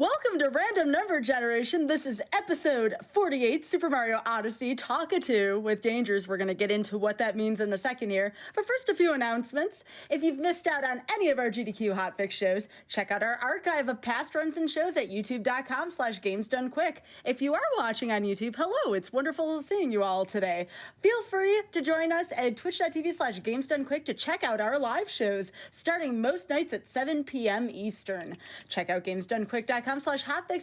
Welcome to Random Number Generation. This is episode 48, Super Mario Odyssey, Talkatoo with Dangers. We're going to get into what that means in a second here. But first, a few announcements. If you've missed out on any of our GDQ Hotfix shows, check out our archive of past runs and shows at youtube.com/gamesdonequick. If you are watching on YouTube, hello, it's wonderful seeing you all today. Feel free to join us at twitch.tv/gamesdonequick to check out our live shows, starting most nights at 7 p.m. Eastern. Check out gamesdonequick.com/hotfix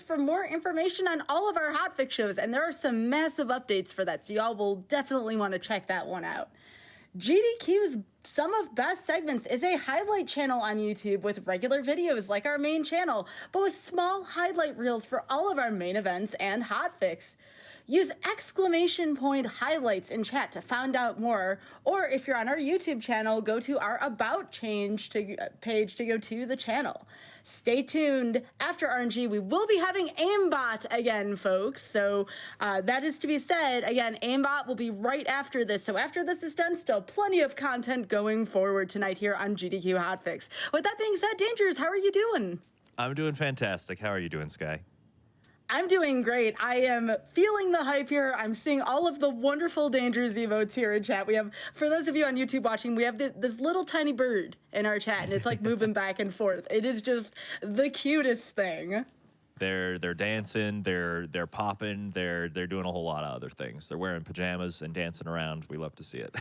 for more information on all of our hotfix shows, and there are some massive updates for that, so y'all will definitely want to check that one out. GDQ's Some of Best Segments is a highlight channel on YouTube with regular videos like our main channel, but with small highlight reels for all of our main events and hotfix. Use exclamation point highlights in chat to find out more, or if you're on our YouTube channel, go to our About page to go to the channel. Stay tuned. After RNG, we will be having aimbot again, folks. So that is to be said. Again, aimbot will be right after this. So after this is done, still plenty of content going forward tonight here on GDQ Hotfix. With that being said, Dangers, how are you doing? I'm doing fantastic. How are you doing, Sky? I'm doing great. I am feeling the hype here. I'm seeing all of the wonderful Dangers emotes here in chat. We have, for those of you on YouTube watching, we have this little tiny bird in our chat, and it's like moving back and forth. It is just the cutest thing. They're dancing, they're popping, they're doing a whole lot of other things. They're wearing pajamas and dancing around. We love to see it.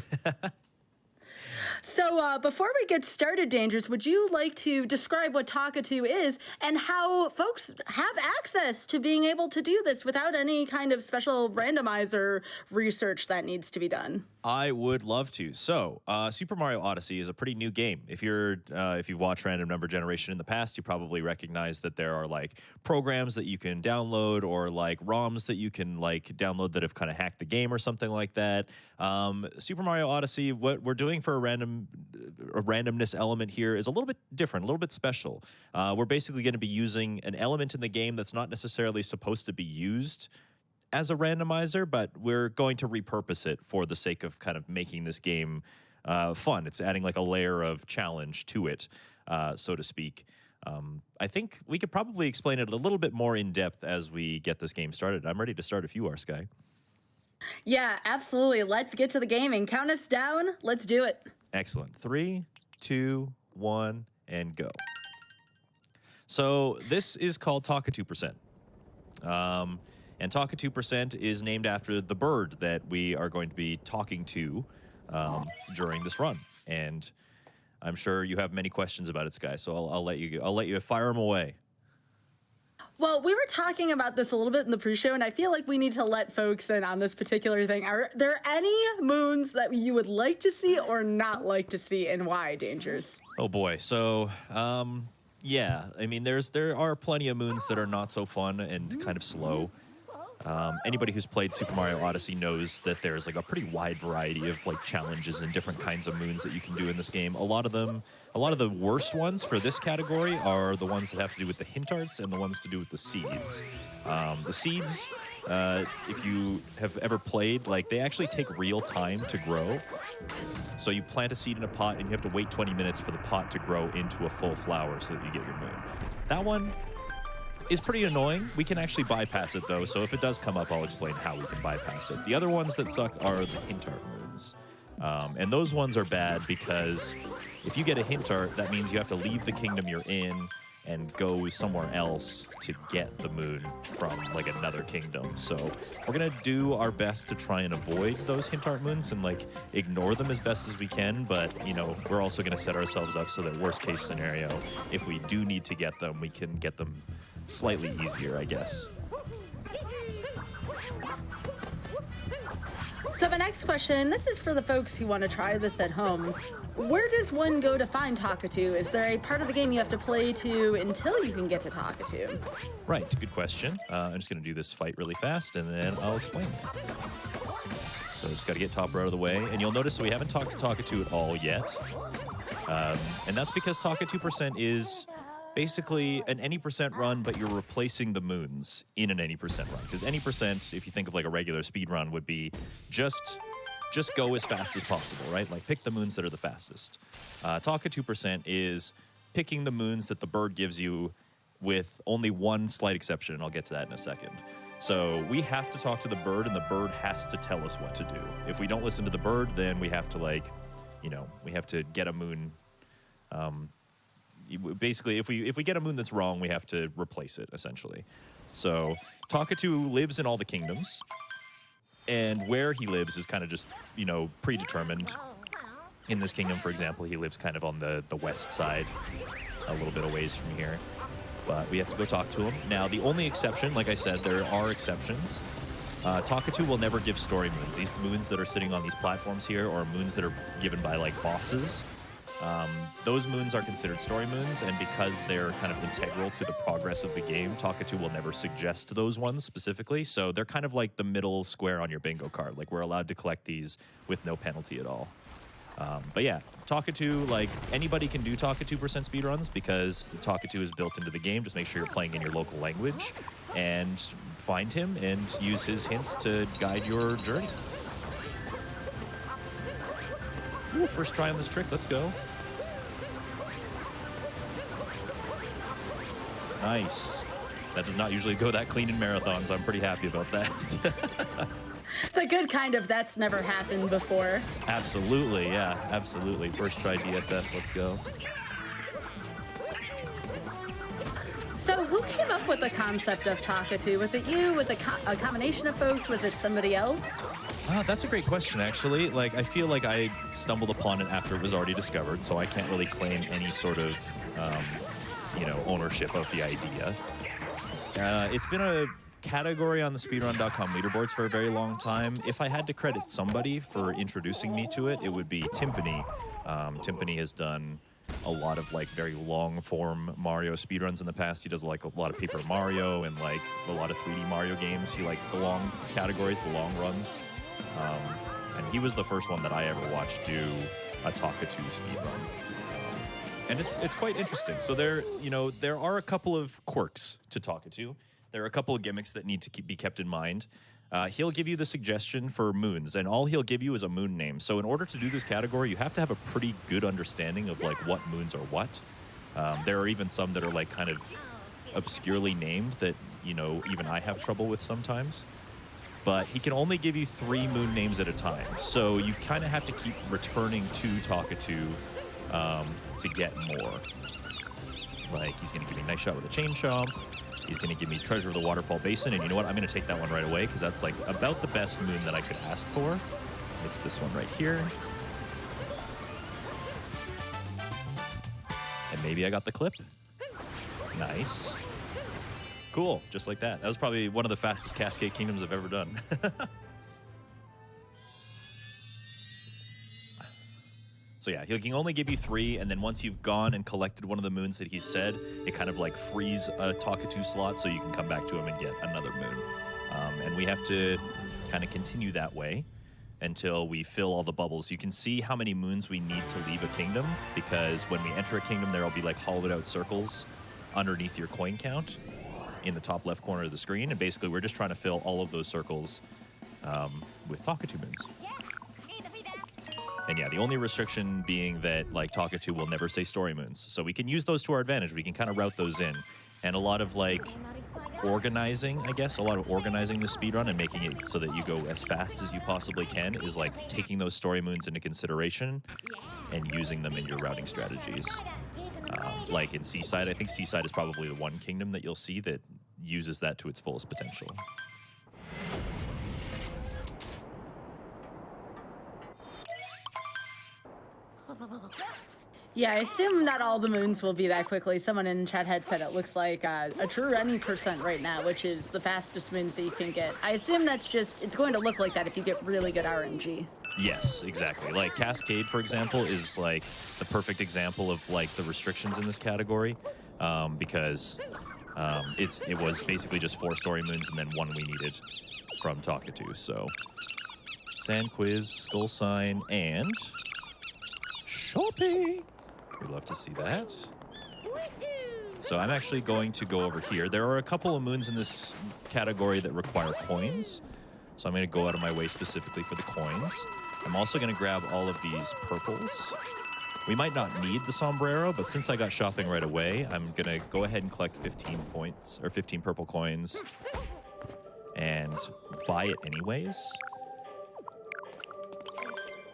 So before we get started, Dangers, would you like to describe what Talkatoo is and how folks have access to being able to do this without any kind of special randomizer research that needs to be done? I would love to. So, Super Mario Odyssey is a pretty new game. If you've watched Random Number Generation in the past, you probably recognize that there are like programs that you can download or like ROMs that you can like download that have kind of hacked the game or something like that. Super Mario Odyssey, what we're doing for a randomness element here is a little bit different, a little bit special. We're basically going to be using an element in the game that's not necessarily supposed to be used as a randomizer, but we're going to repurpose it for the sake of kind of making this game fun. It's adding like a layer of challenge to it, so to speak. I think we could probably explain it a little bit more in depth as we get this game started. I'm ready to start if you are, Sky. Yeah, absolutely. Let's get to the game and count us down. Let's do it. Excellent. 3, 2, 1, and go. So this is called Talkatoo%. And Talkatoo% is named after the bird that we are going to be talking to during this run. And I'm sure you have many questions about it, Sky. So I'll let you fire them away. Well, we were talking about this a little bit in the pre-show, and I feel like we need to let folks in on this particular thing. Are there any moons that you would like to see or not like to see, and why, Dangers? Oh boy. So yeah, I mean, there are plenty of moons that are not so fun and kind of slow. Anybody who's played Super Mario Odyssey knows that there's like a pretty wide variety of like challenges and different kinds of moons that you can do in this game. A lot of the worst ones for this category are the ones that have to do with the hint arts and the ones to do with the seeds. The seeds, if you have ever played, like they actually take real time to grow. So you plant a seed in a pot and you have to wait 20 minutes for the pot to grow into a full flower so that you get your moon. That one is pretty annoying. We can actually bypass it though, so if it does come up, I'll explain how we can bypass it. The other ones that suck are the hint art moons. And those ones are bad because if you get a hint art, that means you have to leave the kingdom you're in and go somewhere else to get the moon from like another kingdom. So we're gonna do our best to try and avoid those hint art moons and like ignore them as best as we can, but you know, we're also gonna set ourselves up so that worst case scenario, if we do need to get them, we can get them slightly easier, I guess. So the next question, and this is for the folks who want to try this at home, where does one go to find Talkatoo? Is there a part of the game you have to play to until you can get to Talkatoo? Right, good question. I'm just going to do this fight really fast, and then I'll explain. So just got to get Topper out of the way, and you'll notice we haven't talked to Talkatoo at all yet. And that's because Talkatoo% is basically an any percent run, but you're replacing the moons in an any percent run. Because any percent, if you think of like a regular speed run, would be just go as fast as possible, right? Like pick the moons that are the fastest. Talkatoo% is picking the moons that the bird gives you with only one slight exception, and I'll get to that in a second. So we have to talk to the bird, and the bird has to tell us what to do. If we don't listen to the bird, then we have to, like, you know, we have to get a moon. Basically, if we get a moon that's wrong, we have to replace it, essentially. So Talkatoo lives in all the kingdoms, and where he lives is kind of just, you know, predetermined. In this kingdom, for example, he lives kind of on the west side, a little bit a ways from here. But we have to go talk to him. Now, the only exception, like I said, there are exceptions. Talkatoo will never give story moons. These moons that are sitting on these platforms here are moons that are given by, like, bosses. Those moons are considered story moons, and because they're kind of integral to the progress of the game, Talkatoo will never suggest those ones specifically. So they're kind of like the middle square on your bingo card. Like, we're allowed to collect these with no penalty at all. But yeah, Talkatoo, like, anybody can do Talkatoo % speedruns because Talkatoo is built into the game. Just make sure you're playing in your local language and find him and use his hints to guide your journey. Ooh, first try on this trick, let's go. Nice. That does not usually go that clean in marathons. I'm pretty happy about that. It's a good kind of that's never happened before. Absolutely, yeah, absolutely. First try DSS, let's go. So who came up with the concept of Talkatoo? Was it you? Was it a combination of folks? Was it somebody else? That's a great question, actually. Like, I feel like I stumbled upon it after it was already discovered, so I can't really claim any sort of, you know, ownership of the idea. It's been a category on the speedrun.com leaderboards for a very long time. If I had to credit somebody for introducing me to it, it would be Timpani. Timpani has done a lot of, like, very long form Mario speedruns in the past. He does, like, a lot of Paper Mario and, like, a lot of 3D Mario games. He likes the long categories, the long runs. And he was the first one that I ever watched do a Talkatoo speedrun. And it's quite interesting. So there are a couple of quirks to Talkatoo. There are a couple of gimmicks that need to be kept in mind. He'll give you the suggestion for moons, and all he'll give you is a moon name. So in order to do this category, you have to have a pretty good understanding of, like, what moons are what. There are even some that are, like, kind of obscurely named that, you know, even I have trouble with sometimes. But he can only give you 3 moon names at a time. So you kind of have to keep returning to Talkatoo to get more. Like, he's going to give me a nice shot with a chain chomp. He's going to give me Treasure of the Waterfall Basin, and you know what? I'm going to take that one right away because that's, like, about the best moon that I could ask for. It's this one right here. And maybe I got the clip. Nice. Cool, just like that. That was probably one of the fastest Cascade Kingdoms I've ever done. So yeah, he can only give you 3, and then once you've gone and collected one of the moons that he said, it kind of, like, frees a Talkatoo slot so you can come back to him and get another moon. And we have to kind of continue that way until we fill all the bubbles. You can see how many moons we need to leave a kingdom, because when we enter a kingdom, there will be, like, hollowed out circles underneath your coin count in the top left corner of the screen, and basically we're just trying to fill all of those circles with Talkatoo moons. And yeah, the only restriction being that, like, Talkatoo will never say story moons. So we can use those to our advantage. We can kind of route those in. And a lot of, like, organizing, I guess, a lot of organizing the speedrun and making it so that you go as fast as you possibly can is, like, taking those story moons into consideration and using them in your routing strategies. Like in Seaside, I think Seaside is probably the one kingdom that you'll see that uses that to its fullest potential. Yeah, I assume not all the moons will be that quickly. Someone in chat had said it looks like a true any % right now, which is the fastest moons that you can get. I assume that's just, it's going to look like that if you get really good RNG. Yes, exactly. Like Cascade, for example, is, like, the perfect example of, like, the restrictions in this category, because it was basically just 4 story moons and then 1 we needed from Talkatoo. So Sand Quiz, Skull Sign, and shopping. We'd love to see that. So I'm actually going to go over here. There are a couple of moons in this category that require coins. So I'm going to go out of my way specifically for the coins. I'm also going to grab all of these purples. We might not need the sombrero, but since I got shopping right away, I'm gonna go ahead and collect 15 points, or 15 purple coins, and buy it anyways.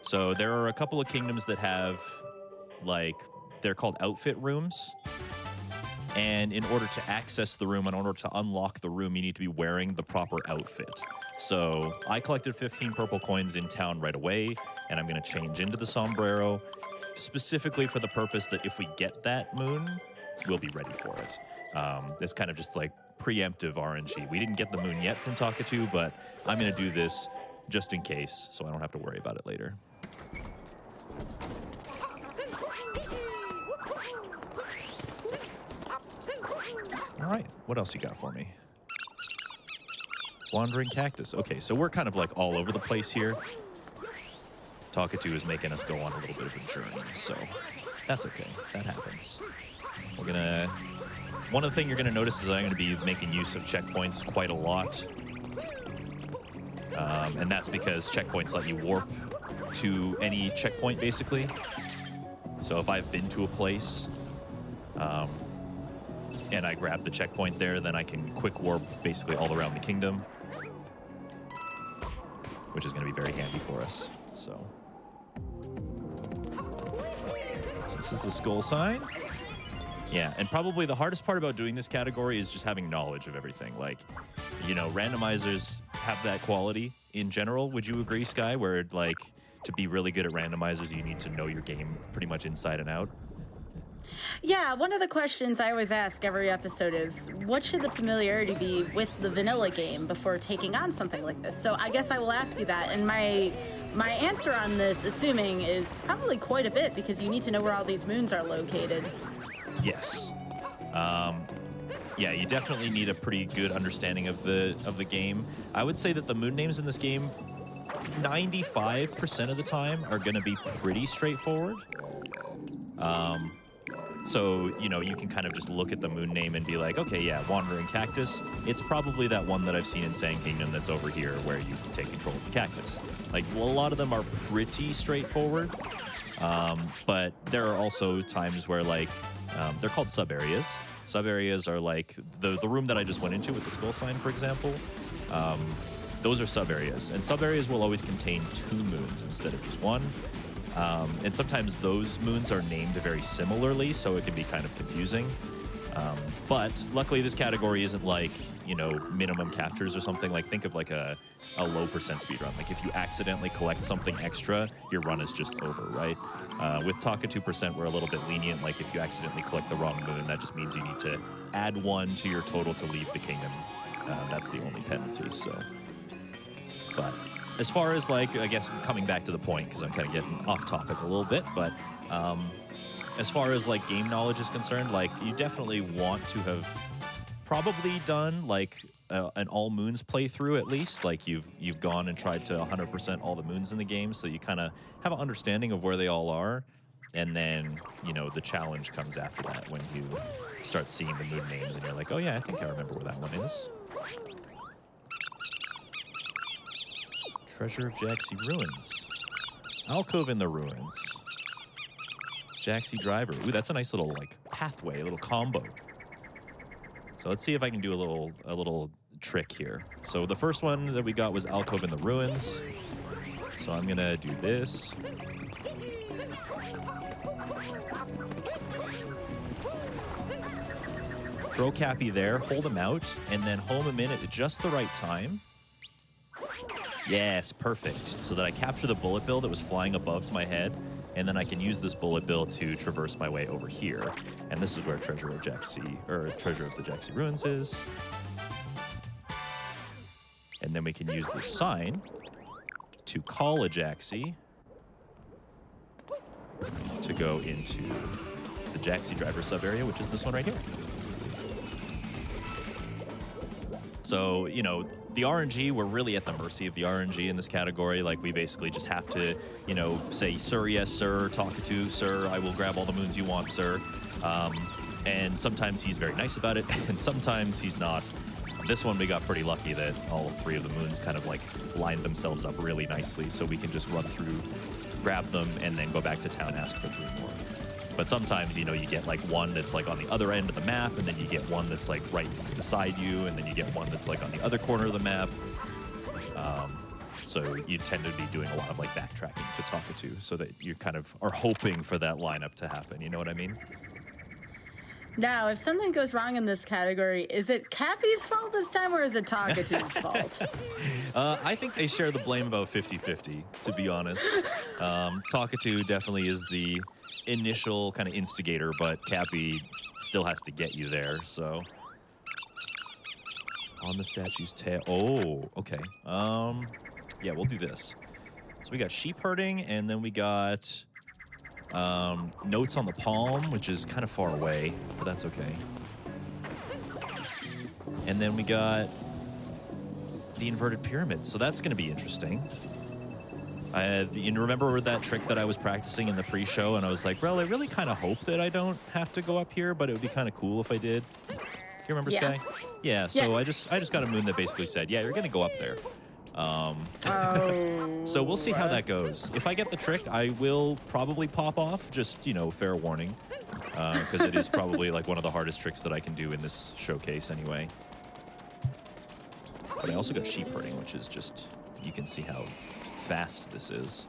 So there are a couple of kingdoms that have, like, they're called outfit rooms. And in order to access the room, in order to unlock the room, you need to be wearing the proper outfit. So I collected 15 purple coins in town right away, and I'm going to change into the sombrero, specifically for the purpose that if we get that moon, we'll be ready for it. It's kind of just like preemptive RNG. We didn't get the moon yet from Talkatoo, but I'm going to do this just in case, so I don't have to worry about it later. All right, what else you got for me? Wandering Cactus. Okay, so we're kind of like all over the place here. Talkatoo is making us go on a little bit of a journey, so that's okay. That happens. We're gonna... One of the things you're gonna notice is I'm gonna be making use of checkpoints quite a lot. And that's because checkpoints let you warp to any checkpoint, basically. So if I've been to a place, and I grab the checkpoint there, then I can quick warp basically all around the kingdom, which is going to be very handy for us. So this is the skull sign. Yeah, and probably the hardest part about doing this category is just having knowledge of everything. Like, you know, randomizers have that quality in general. Would you agree, Sky, where, like, to be really good at randomizers, you need to know your game pretty much inside and out? Yeah, one of the questions I always ask every episode is, what should the familiarity be with the vanilla game before taking on something like this? So I guess I will ask you that, and my answer on this, assuming, is probably quite a bit, because you need to know where all these moons are located. Yes. Yeah, you definitely need a pretty good understanding of the game. I would say that the moon names in this game, 95% of the time, are going to be pretty straightforward. So, you know, you can kind of just look at the moon name and be like, okay, yeah, Wandering Cactus. It's probably that one that I've seen in Sand Kingdom that's over here where you take control of the cactus. Like, well, a lot of them are pretty straightforward, but there are also times where, like, they're called sub-areas. Sub-areas are like the room that I just went into with the skull sign, for example. Those are sub-areas, and sub-areas will always contain 2 moons instead of just 1. And sometimes those moons are named very similarly, so it can be kind of confusing. But luckily, this category isn't like, you know, minimum captures or something. Like, think of like a low percent speed run. Like, if you accidentally collect something extra, your run is just over, right? With Talkatoo percent, we're a little bit lenient. Like, if you accidentally collect the wrong moon, that just means you need to add 1 to your total to leave the kingdom. That's the only penalty, so... But as far as, like, I guess coming back to the point, because I'm kind of getting off topic a little bit, but as far as, like, game knowledge is concerned, like, you definitely want to have probably done, like, an all moons playthrough at least. Like, you've gone and tried to 100% all the moons in the game, so you kind of have an understanding of where they all are. And then, you know, the challenge comes after that when you start seeing the moon names and you're like, oh yeah, I think I remember where that one is. Treasure of Jaxi Ruins. Alcove in the Ruins. Jaxi Driver. Ooh, that's a nice little, like, pathway, a little combo. So let's see if I can do a little trick here. So the first one that we got was Alcove in the Ruins. So I'm gonna do this. Throw Cappy there, hold him out, and then home him in at just the right time. Yes, perfect. So that I capture the bullet bill that was flying above my head, and then I can use this bullet bill to traverse my way over here. And this is where Treasure of the Jaxi Ruins is. And then we can use this sign to call a Jaxi to go into the Jaxi Driver sub-area, which is this one right here. So, you know, the RNG, we're really at the mercy of the RNG in this category. Like, we basically just have to, you know, say, sir, yes, sir, Talkatoo, sir, I will grab all the moons you want, sir. And sometimes he's very nice about it, and sometimes he's not. This one, we got pretty lucky that all 3 of the moons kind of, like, lined themselves up really nicely, so we can just run through grab them, and then go back to town and ask for 3 more. But sometimes, you know, you get like one that's like on the other end of the map, and then you get one that's like right beside you, and then you get one that's like on the other corner of the map. So you tend to be doing a lot of like backtracking to Talkatoo, so that you kind of are hoping for that lineup to happen. You know what I mean? Now, if something goes wrong in this category, is it Cappy's fault this time, or is it Talkatoo's fault? I think they share the blame about 50-50, to be honest. Talkatoo definitely is the initial kind of instigator, but Cappy still has to get you there, so. On the statue's tail. Oh, okay. Yeah, we'll do this. So we got sheep herding, and then we got notes on the palm, which is kind of far away, but that's okay. And then we got the inverted pyramid, so that's going to be interesting. You remember that trick that I was practicing in the pre-show, and I was like, well, I really kind of hope that I don't have to go up here, but it would be kind of cool if I did. Do you remember, Sky? Yeah, so yeah. I just got a moon that basically said, yeah, you're going to go up there. So we'll see how that goes. If I get the trick, I will probably pop off, just, you know, fair warning, because it is probably like one of the hardest tricks that I can do in this showcase anyway. But I also got sheep herding, which is just, you can see how fast this is.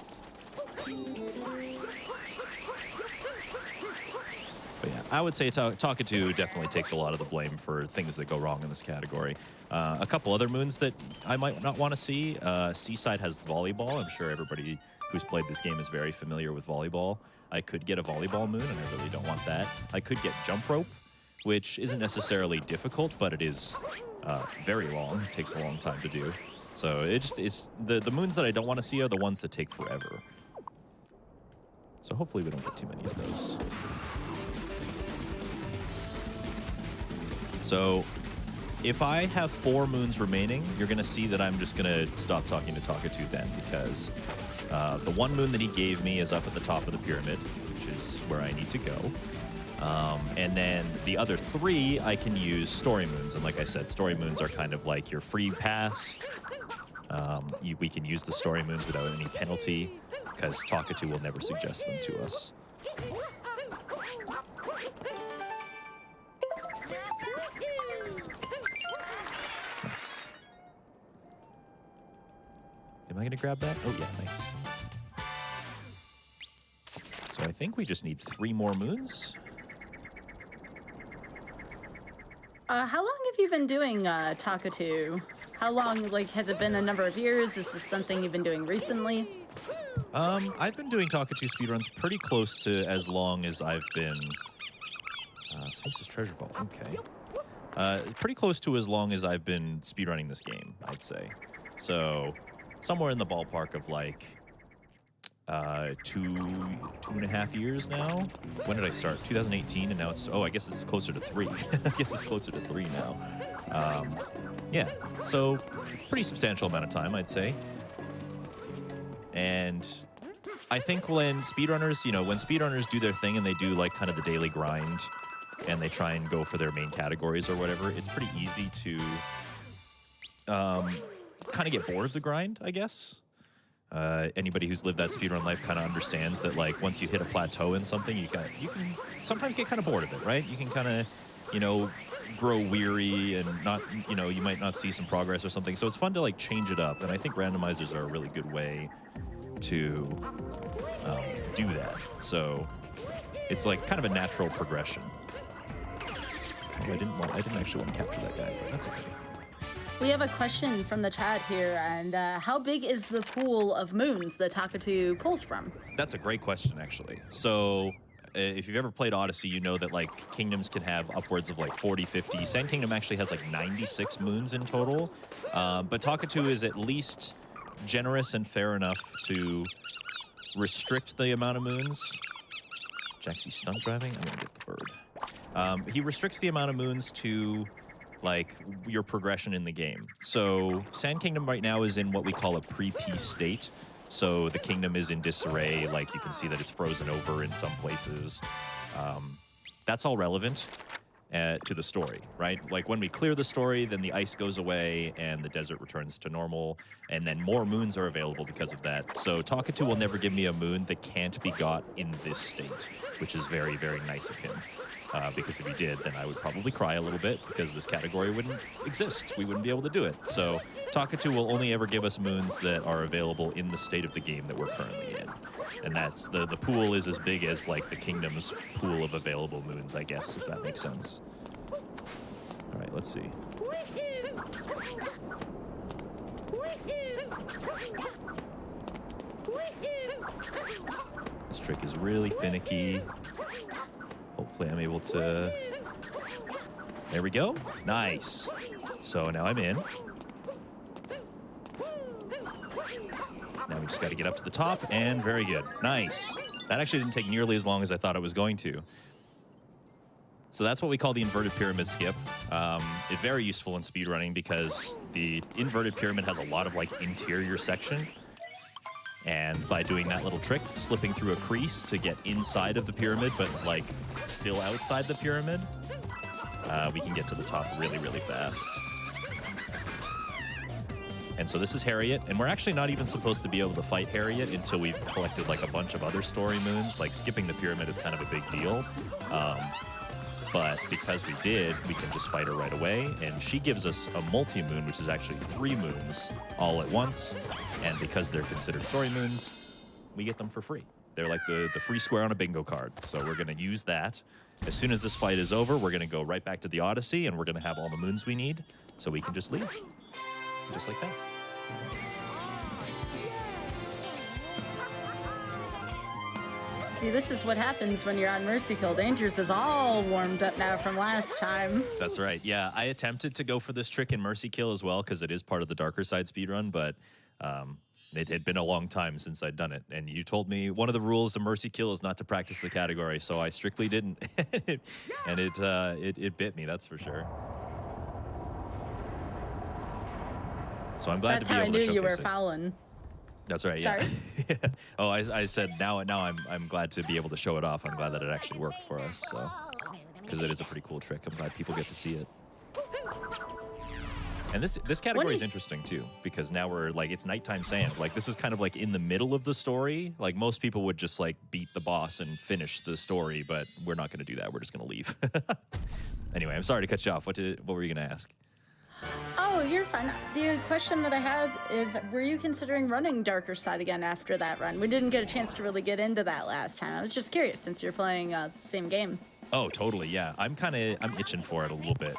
But yeah, I would say Talkatoo definitely takes a lot of the blame for things that go wrong in this category. A couple other moons that I might not want to see. Seaside has volleyball. I'm sure everybody who's played this game is very familiar with volleyball. I could get a volleyball moon, and I really don't want that. I could get jump rope, which isn't necessarily difficult, but it is very long. It takes a long time to do. So it's the moons that I don't want to see are the ones that take forever. So hopefully we don't get too many of those. So if I have 4 moons remaining, you're going to see that I'm just going to stop talking to Talkatoo then, because the one moon that he gave me is up at the top of the pyramid, which is where I need to go. And then the other 3, I can use story moons. And like I said, story moons are kind of like your free pass. We can use the story moons without any penalty, because Talkatoo will never suggest them to us. Am I going to grab that? Oh, yeah, nice. So I think we just need 3 more moons. How long have you been doing Talkatoo? How long, like, has it been a number of years? Is this something you've been doing recently? I've been doing Talkatoo speedruns pretty close to as long as I've been... Space's Treasure Vault, okay. Pretty close to as long as I've been speedrunning this game, I'd say. So, somewhere in the ballpark of, like, 2.5 years now. When did I start? 2018, and now it's... Oh, I guess it's closer to 3. I guess it's closer to 3 now. Yeah, so pretty substantial amount of time, I'd say. And I think when speedrunners, you know, when speedrunners do their thing and they do like kind of the daily grind and they try and go for their main categories or whatever, it's pretty easy to kind of get bored of the grind, I guess. Anybody who's lived that speedrun life kind of understands that, like, once you hit a plateau in something, you can sometimes get kind of bored of it, right? You can kind of, you know, grow weary and not, you know, you might not see some progress or something. So it's fun to, like, change it up. And I think randomizers are a really good way to do that. So it's like kind of a natural progression. Oh, I didn't actually want to capture that guy, but that's okay. We have a question from the chat here, and how big is the pool of moons that Talkatoo pulls from? That's a great question, actually. So if you've ever played Odyssey, you know that, like, kingdoms can have upwards of, like, 40, 50. Sand Kingdom actually has, like, 96 moons in total. But Talkatoo is at least generous and fair enough to restrict the amount of moons. Jaxie stunt driving? I'm going to get the bird. He restricts the amount of moons to, like, your progression in the game. So Sand Kingdom right now is in what we call a pre-peace state. So the kingdom is in disarray. Like, you can see that it's frozen over in some places. That's all relevant. to the story, right? Like when we clear the story, then the ice goes away and the desert returns to normal, and then more moons are available because of that. So Talkatu will never give me a moon that can't be got in this state, which is very, very nice of him. Because if he did, then I would probably cry a little bit because this category wouldn't exist. We wouldn't be able to do it. So Talkatu will only ever give us moons that are available in the state of the game that we're currently in. And that's the pool is as big as like the kingdom's pool of available moons, I guess, if that makes sense. All right, let's see. This trick is really finicky. Hopefully I'm able to... There we go. Nice. So now I'm in. Now we just got to get up to the top, and very good. Nice. That actually didn't take nearly as long as I thought it was going to. So that's what we call the inverted pyramid skip. It's very useful in speedrunning because the inverted pyramid has a lot of like interior section. And by doing that little trick, slipping through a crease to get inside of the pyramid, but like still outside the pyramid, we can get to the top really, really fast. And so this is Harriet, and we're actually not even supposed to be able to fight Harriet until we've collected like a bunch of other story moons. Like skipping the pyramid is kind of a big deal. But because we did, we can just fight her right away. And she gives us a multi-moon, which is actually 3 moons all at once. And because they're considered story moons, we get them for free. They're like the free square on a bingo card. So we're going to use that. As soon as this fight is over, we're going to go right back to the Odyssey, and we're going to have all the moons we need. So we can just leave. Just like that. See, this is what happens when you're on Mercy Kill. Dangers is all warmed up now from last time. That's right. Yeah, I attempted to go for this trick in Mercy Kill as well because it is part of the darker side speedrun, but it had been a long time since I'd done it. And you told me one of the rules of Mercy Kill is not to practice the category, so I strictly didn't. And it bit me, that's for sure. So I'm glad to be able to showcase it. That's how I knew you were fouling. That's right, yeah. Sorry? Oh, I said now I'm glad to be able to show it off. I'm glad that it actually worked for us, so because it is a pretty cool trick. I'm glad people get to see it. And this category is interesting too, because now we're like, it's nighttime sand. Like this is kind of like in the middle of the story. Like most people would just like beat the boss and finish the story, but we're not going to do that. We're just going to leave. Anyway, I'm sorry to cut you off. What were you going to ask? Oh, you're fine. The question that I had is, were you considering running Darker Side again after that run? We didn't get a chance to really get into that last time. I was just curious since you're playing the same game. Oh, totally, yeah. I'm itching for it a little bit.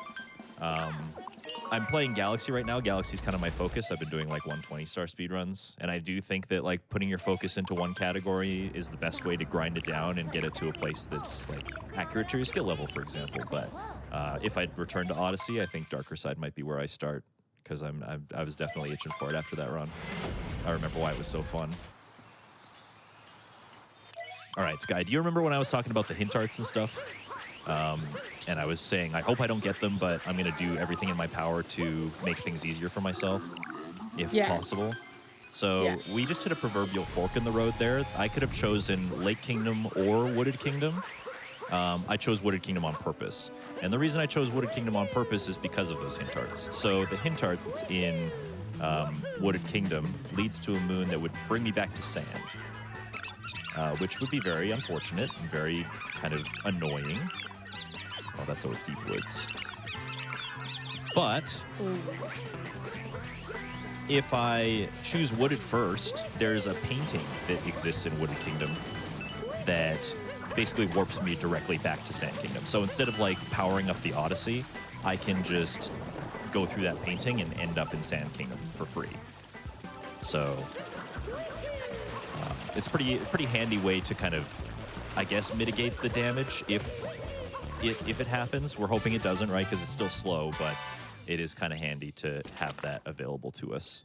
I'm playing Galaxy right now. Galaxy's kind of my focus. I've been doing like 120-star speedruns, and I do think that like putting your focus into one category is the best way to grind it down and get it to a place that's like accurate to your skill level, for example. But if I return to Odyssey, I think Darker Side might be where I start because I was definitely itching for it after that run. I remember why it was so fun. All right, Sky, do you remember when I was talking about the hint arts and stuff? And I was saying, I hope I don't get them, but I'm going to do everything in my power to make things easier for myself, if possible. So we just hit a proverbial fork in the road there. I could have chosen Lake Kingdom or Wooded Kingdom. I chose Wooded Kingdom on purpose. And the reason I chose Wooded Kingdom on purpose is because of those hint arts. So the hint art that's in Wooded Kingdom leads to a moon that would bring me back to sand, which would be very unfortunate and very kind of annoying. Oh, that's over deep woods. But if I choose Wooded first, there's a painting that exists in Wooded Kingdom that basically warps me directly back to Sand Kingdom. So instead of like powering up the Odyssey, I can just go through that painting and end up in Sand Kingdom for free. So it's a pretty handy way to kind of, I guess, mitigate the damage if it happens. We're hoping it doesn't, right? Because it's still slow, but it is kind of handy to have that available to us.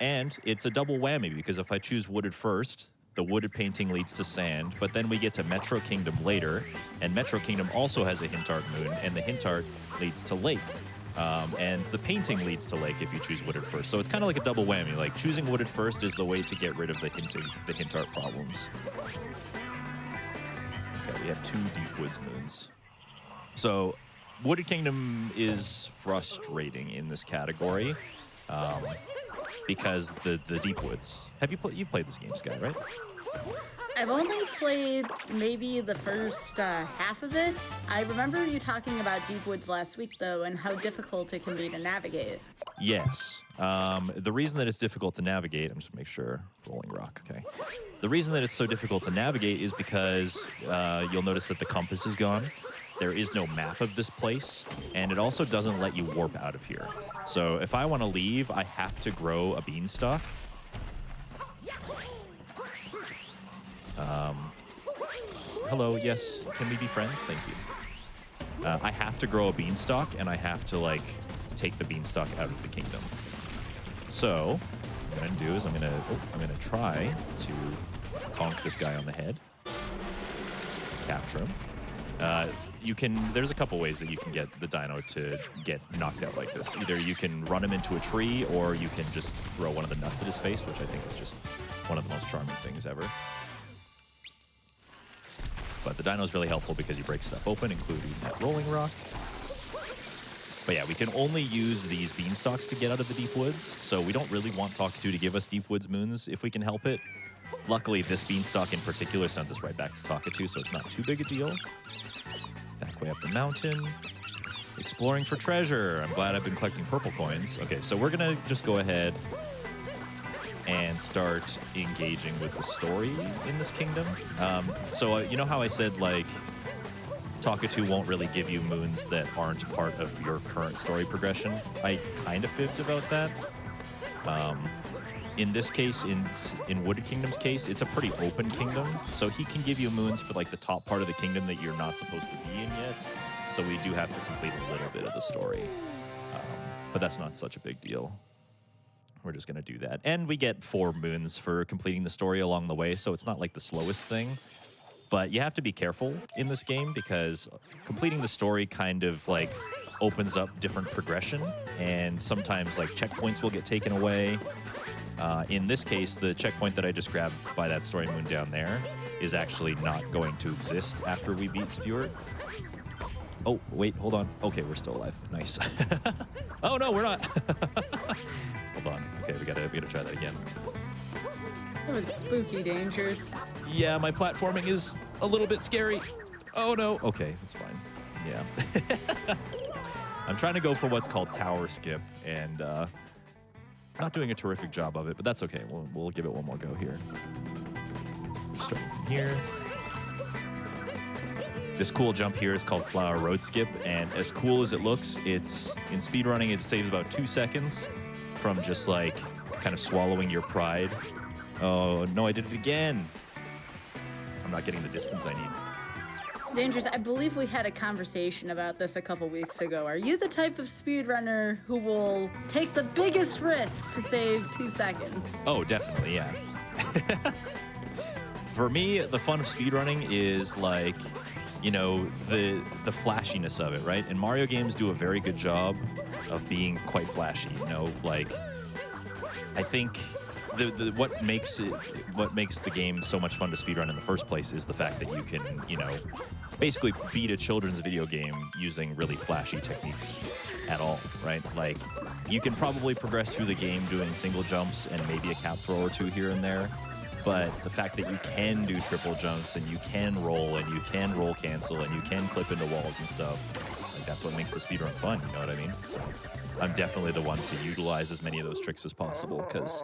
And it's a double whammy because if I choose Wooded first, the Wooded painting leads to sand, but then we get to Metro Kingdom later, and Metro Kingdom also has a hint art moon, and the hint art leads to Lake. And the painting leads to Lake if you choose Wooded first. So it's kind of like a double whammy. Like choosing Wooded first is the way to get rid of the hint art problems. Okay, we have 2 Deep Woods moons. So, Wooded Kingdom is frustrating in this category because the Deep Woods. Have you played this game, Sky, right? I've only played maybe the first half of it. I remember you talking about Deep Woods last week, though, and how difficult it can be to navigate. Yes. The reason that it's difficult to navigate, I'm just gonna make sure, Rolling Rock, okay. The reason that it's so difficult to navigate is because you'll notice that the compass is gone. There is no map of this place, and it also doesn't let you warp out of here. So if I want to leave, I have to grow a beanstalk. Hello, yes, can we be friends? Thank you. I have to grow a beanstalk, and I have to, like, take the beanstalk out of the kingdom. So what I'm gonna do is I'm gonna try to conk this guy on the head, capture him. There's a couple ways that you can get the dino to get knocked out like this. Either you can run him into a tree, or you can just throw one of the nuts at his face, which I think is just one of the most charming things ever. But the dino is really helpful because he breaks stuff open, including that rolling rock. But yeah, we can only use these beanstalks to get out of the deep woods, so we don't really want Talkatoo to give us deep woods moons if we can help it. Luckily, this beanstalk in particular sends us right back to Talkatoo, so it's not too big a deal. Back way up the mountain. Exploring for treasure. I'm glad I've been collecting purple coins. Okay, so we're gonna just go ahead and start engaging with the story in this kingdom. So you know how I said, like, Talkatoo won't really give you moons that aren't part of your current story progression? I kind of fibbed about that. In this case, in Wooded Kingdom's case, it's a pretty open kingdom, so he can give you moons for, like, the top part of the kingdom that you're not supposed to be in yet. So we do have to complete a little bit of the story, but that's not such a big deal. We're just going to do that. And we get 4 moons for completing the story along the way, so it's not like the slowest thing. But you have to be careful in this game because completing the story kind of, like, opens up different progression, and sometimes, like, checkpoints will get taken away. In this case, the checkpoint that I just grabbed by that story moon down there is actually not going to exist after we beat Spewart. Oh, wait, hold on. Okay, we're still alive. Nice. Oh, no, we're not. Hold on. Okay, we gotta try that again. It was spooky, Dangers. Yeah, my platforming is a little bit scary. Oh, no. Okay, it's fine. Yeah. I'm trying to go for what's called tower skip, and not doing a terrific job of it, but that's okay. We'll give it one more go here. Starting from here. This cool jump here is called Flower Road Skip, and as cool as it looks, it's in speedrunning, it saves about 2 seconds from just, like, kind of swallowing your pride. Oh, no, I did it again. I'm not getting the distance I need. Dangers, I believe we had a conversation about this a couple weeks ago. Are you the type of speedrunner who will take the biggest risk to save 2 seconds? Oh, definitely, yeah. For me, the fun of speedrunning is, like, you know, the flashiness of it, right? And Mario games do a very good job of being quite flashy, you know? Like, I think what makes the game so much fun to speedrun in the first place is the fact that you can, you know, basically beat a children's video game using really flashy techniques at all, right? Like, you can probably progress through the game doing single jumps and maybe a cap throw or 2 here and there, but the fact that you can do triple jumps and you can roll and you can roll cancel and you can clip into walls and stuff, like, that's what makes the speedrun fun, you know what I mean? So I'm definitely the one to utilize as many of those tricks as possible because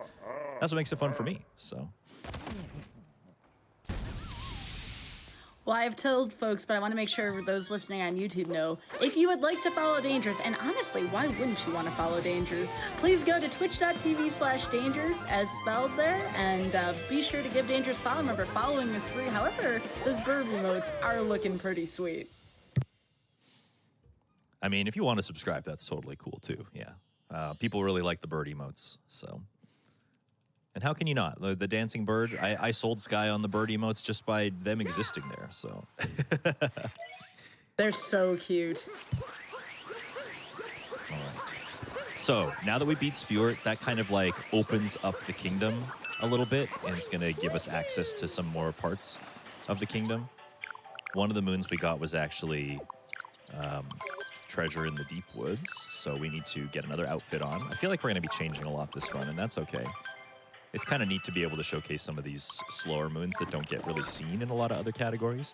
that's what makes it fun for me, so. Well, I've told folks, but I want to make sure those listening on YouTube know, if you would like to follow Dangers, and honestly, why wouldn't you want to follow Dangers? Please go to twitch.tv/Dangers, as spelled there, and be sure to give Dangers a follow. Remember, following is free. However, those bird emotes are looking pretty sweet. I mean, if you want to subscribe, that's totally cool, too, yeah. People really like the bird emotes, so. And how can you not? The dancing bird, I sold Sky on the bird emotes just by them existing there, so. They're so cute. All right. So, now that we beat Spewart, that kind of, like, opens up the kingdom a little bit, and it's going to give us access to some more parts of the kingdom. One of the moons we got was actually treasure in the deep woods, so we need to get another outfit on. I feel like we're going to be changing a lot this run, and that's okay. It's kind of neat to be able to showcase some of these slower moons that don't get really seen in a lot of other categories.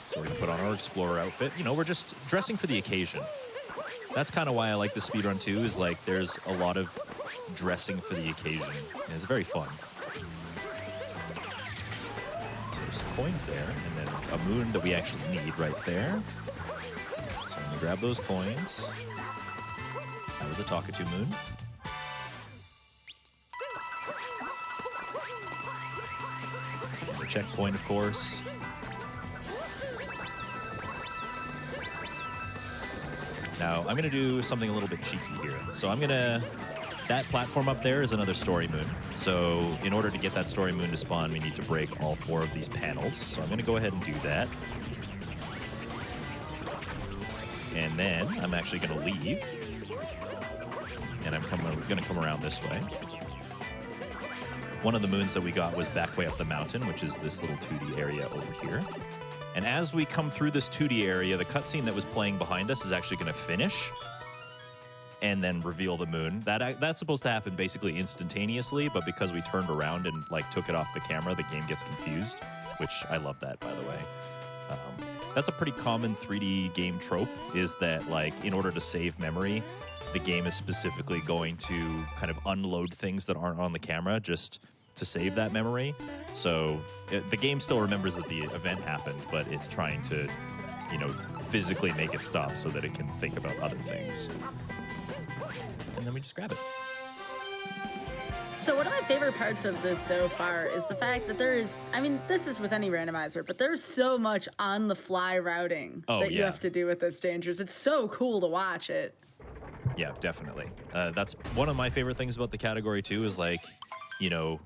So we're going to put on our Explorer outfit. You know, we're just dressing for the occasion. That's kind of why I like the speedrun too, is like there's a lot of dressing for the occasion, and it's very fun. So there's some coins there, and then a moon that we actually need right there. So I'm going to grab those coins. That was a Talkatoo moon. The checkpoint, of course. Now, I'm going to do something a little bit cheeky here. So I'm going to... That platform up there is another story moon. So in order to get that story moon to spawn, we need to break all 4 of these panels. So I'm going to go ahead and do that. And then I'm actually going to leave. And I'm going to come around this way. One of the moons that we got was back way up the mountain, which is this little 2D area over here. And as we come through this 2D area, the cutscene that was playing behind us is actually going to finish and then reveal the moon. That's supposed to happen basically instantaneously, but because we turned around and like took it off the camera, the game gets confused, which I love that, by the way. That's a pretty common 3D game trope, is that like in order to save memory, the game is specifically going to kind of unload things that aren't on the camera just to save that memory. So the game still remembers that the event happened, but it's trying to, you know, physically make it stop so that it can think about other things. And then we just grab it. So one of my favorite parts of this so far is the fact that there is, I mean, this is with any randomizer, but there's so much on-the-fly routing that you have to do with this Dangers. It's so cool to watch it. Yeah, definitely. That's one of my favorite things about the category, too, is like, you know,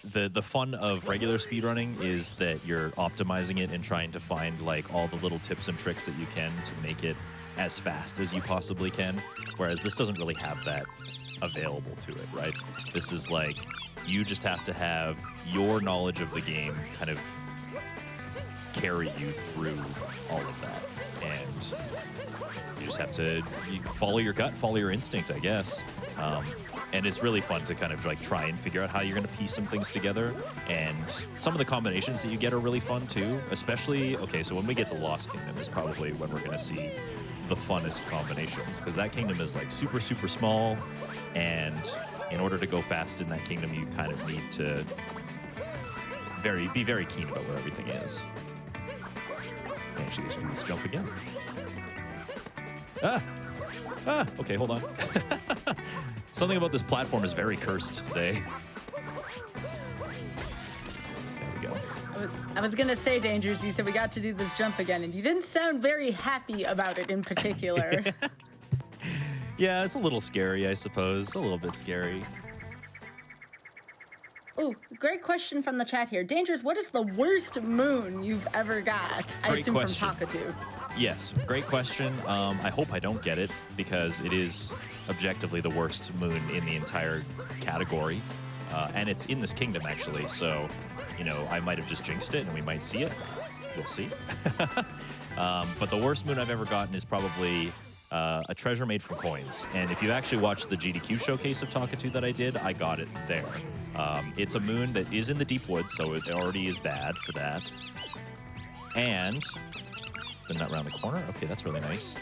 the fun of regular speedrunning is that you're optimizing it and trying to find like all the little tips and tricks that you can to make it as fast as you possibly can, whereas this doesn't really have that available to it, right? This is like you just have to have your knowledge of the game kind of carry you through all of that, and you just have to follow your gut, follow your instinct, I guess. And it's really fun to kind of like try and figure out how you're going to piece some things together. And some of the combinations that you get are really fun too, especially, okay, so when we get to Lost Kingdom is probably when we're going to see the funnest combinations, because that kingdom is like super, super small. And in order to go fast in that kingdom, you kind of need to be very keen about where everything is. Actually, let's do this jump again. Okay, hold on. Something about this platform is very cursed today. There we go. I was gonna say, Dangers, you said we got to do this jump again, and you didn't sound very happy about it in particular. Yeah, it's a little scary, I suppose. A little bit scary. Oh, great question from the chat here. Dangers, what is the worst moon you've ever got? I assume from Talkatoo. Yes, great question. I hope I don't get it, because it is objectively the worst moon in the entire category. And it's in this kingdom, actually. So, you know, I might have just jinxed it, and we might see it. We'll see. But the worst moon I've ever gotten is probably a treasure made from coins. And if you actually watch the GDQ showcase of Talkatoo that I did, I got it there. It's a moon that is in the deep woods, so it already is bad for that. And then not around the corner. Okay, that's really nice.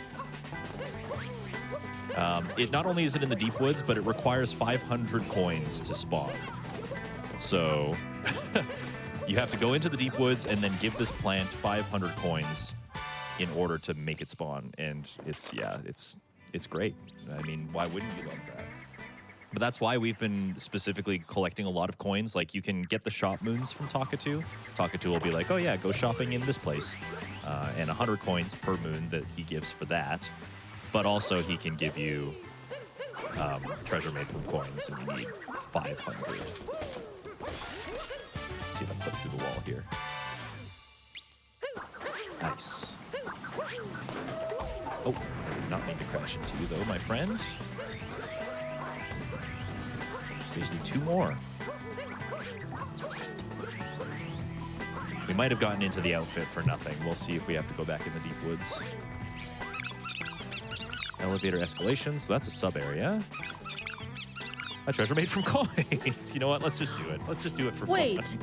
It not only is it in the deep woods, but it requires 500 coins to spawn. So you have to go into the deep woods and then give this plant 500 coins in order to make it spawn. And it's great. I mean, why wouldn't you love that? But that's why we've been specifically collecting a lot of coins. Like, you can get the shop moons from Talkatoo. Talkatoo will be like, oh yeah, go shopping in this place. And 100 coins per moon that he gives for that. But also he can give you treasure made from coins, and you need 500. Let's see if I can put it through the wall here. Nice. Oh, I did not mean to crash into you though, my friend. We just need 2 more. might have gotten into the outfit for nothing. We'll see if we have to go back in the deep woods. Elevator escalation, so that's a sub area. A treasure made from coins. You know what? Let's just do it. Let's just do it for Wait. fun.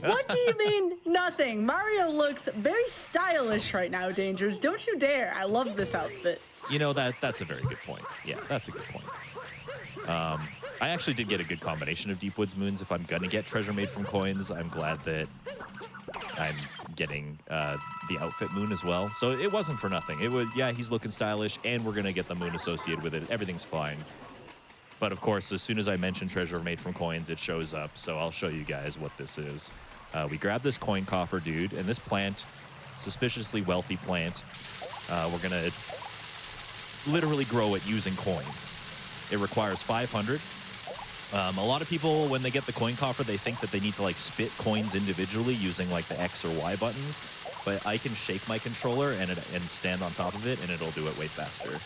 What do you mean, nothing? Mario looks very stylish right now, Dangers. Don't you dare. I love this outfit. You know, that's a very good point. Yeah, that's a good point. I actually did get a good combination of Deep Woods moons. If I'm going to get treasure made from coins, I'm glad that I'm getting the outfit moon as well. So it wasn't for nothing. It was, yeah, he's looking stylish, and we're going to get the moon associated with it. Everything's fine. But of course, as soon as I mention treasure made from coins, it shows up. So I'll show you guys what this is. We grab this coin coffer, dude, and this plant, suspiciously wealthy plant, we're going to literally grow it using coins. It requires 500. A lot of people, when they get the coin coffer, they think that they need to like spit coins individually using like the X or Y buttons. But I can shake my controller and stand on top of it, and it'll do it way faster.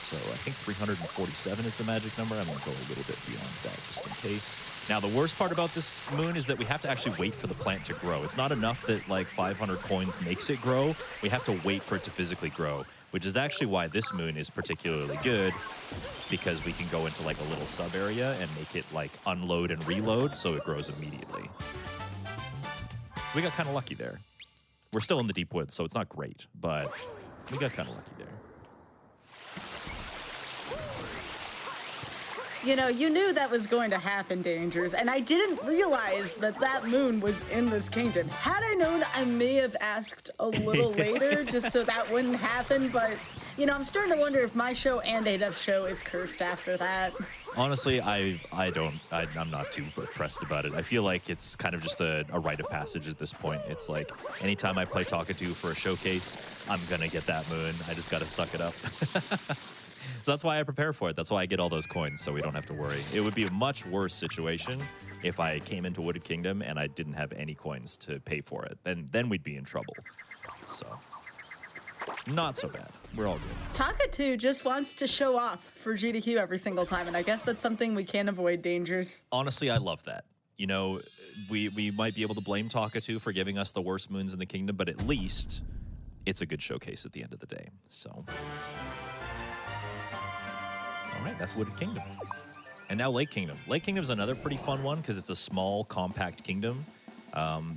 So I think 347 is the magic number. I'm going to go a little bit beyond that just in case. Now, the worst part about this moon is that we have to actually wait for the plant to grow. It's not enough that like 500 coins makes it grow. We have to wait for it to physically grow, which is actually why this moon is particularly good, because we can go into like a little sub area and make it like unload and reload so it grows immediately. So we got kind of lucky there. We're still in the deep woods, so it's not great, but we got kind of lucky there. You know, you knew that was going to happen, Dangers, and I didn't realize that that moon was in this kingdom. Had I known, I may have asked a little later just so that wouldn't happen, but, you know, I'm starting to wonder if my show and ADEF's show is cursed after that. Honestly, I'm not too pressed about it. I feel like it's kind of just a rite of passage at this point. It's like anytime I play Talkatoo for a showcase, I'm going to get that moon. I just got to suck it up. So that's why I prepare for it. That's why I get all those coins, so we don't have to worry. It would be a much worse situation if I came into Wooded Kingdom and I didn't have any coins to pay for it. Then we'd be in trouble. So, not so bad. We're all good. Talkatoo just wants to show off for GDQ every single time, and I guess that's something we can't avoid, Dangers. Honestly, I love that. You know, we might be able to blame Talkatoo for giving us the worst moons in the kingdom, but at least it's a good showcase at the end of the day. So... all right, that's Wooded Kingdom. And now Lake Kingdom. Lake Kingdom is another pretty fun one because it's a small, compact kingdom.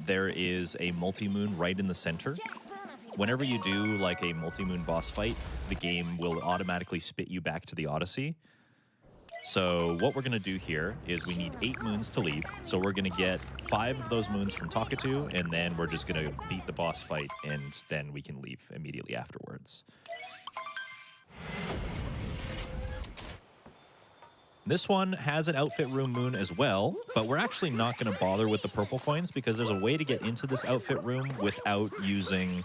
There is a multi-moon right in the center. Whenever you do like a multi-moon boss fight, the game will automatically spit you back to the Odyssey. So what we're going to do here is we need 8 moons to leave. So we're going to get 5 of those moons from Talkatoo, and then we're just going to beat the boss fight, and then we can leave immediately afterwards. This one has an outfit room moon as well, but we're actually not going to bother with the purple coins because there's a way to get into this outfit room without using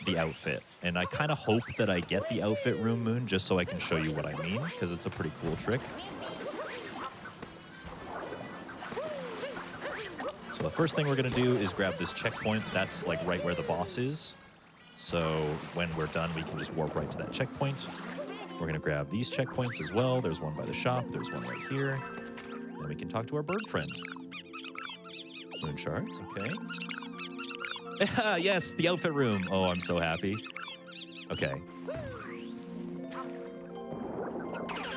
the outfit. And I kind of hope that I get the outfit room moon just so I can show you what I mean, because it's a pretty cool trick. So the first thing we're going to do is grab this checkpoint. That's like right where the boss is. So when we're done, we can just warp right to that checkpoint. We're going to grab these checkpoints as well. There's one by the shop. There's one right here. Then we can talk to our bird friend. Moon shards, okay. Yes, the outfit room. Oh, I'm so happy. Okay.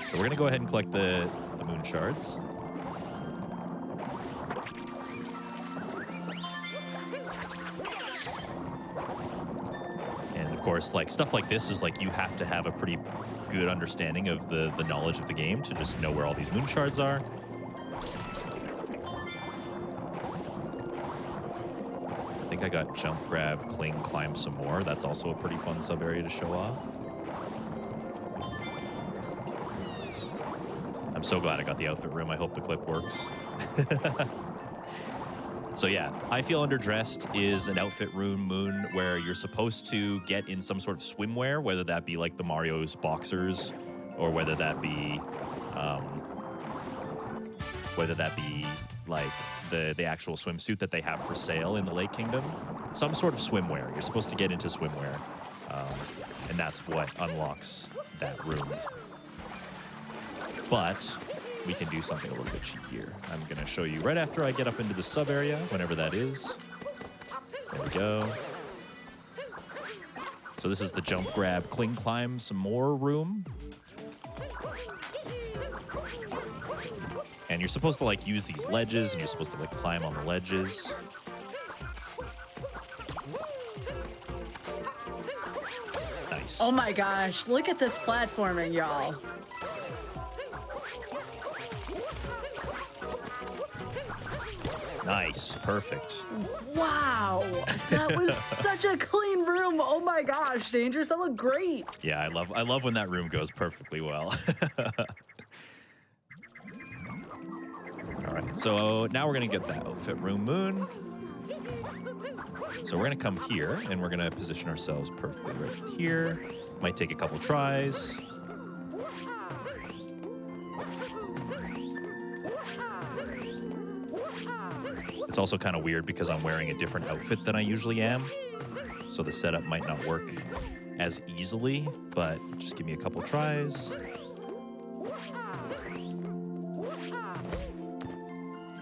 So we're going to go ahead and collect the moon shards. And of course, like stuff like this is like you have to have a pretty good understanding of the knowledge of the game to just know where all these moon shards are. I think I got jump, grab, cling, climb some more. That's also a pretty fun sub area to show off. I'm so glad I got the outfit room. I hope the clip works. So yeah, I Feel Underdressed is an outfit room moon where you're supposed to get in some sort of swimwear, whether that be like the Mario's boxers, or whether that be like the actual swimsuit that they have for sale in the Lake Kingdom. Some sort of swimwear. You're supposed to get into swimwear, and that's what unlocks that room. But we can do something a little bit cheekier. I'm going to show you right after I get up into the sub area, whenever that is. There we go. So this is the jump, grab, cling, climb, some more room. And you're supposed to like use these ledges, and you're supposed to like climb on the ledges. Nice. Oh my gosh, look at this platforming, y'all. Nice, perfect. Wow, that was such a clean room. Oh my gosh, Dangerous, that looked great. Yeah, I love when that room goes perfectly well. All right, so now we're gonna get that outfit room moon. So we're gonna come here and we're gonna position ourselves perfectly right here. Might take a couple tries. It's also kind of weird because I'm wearing a different outfit than I usually am. So the setup might not work as easily, but just give me a couple tries.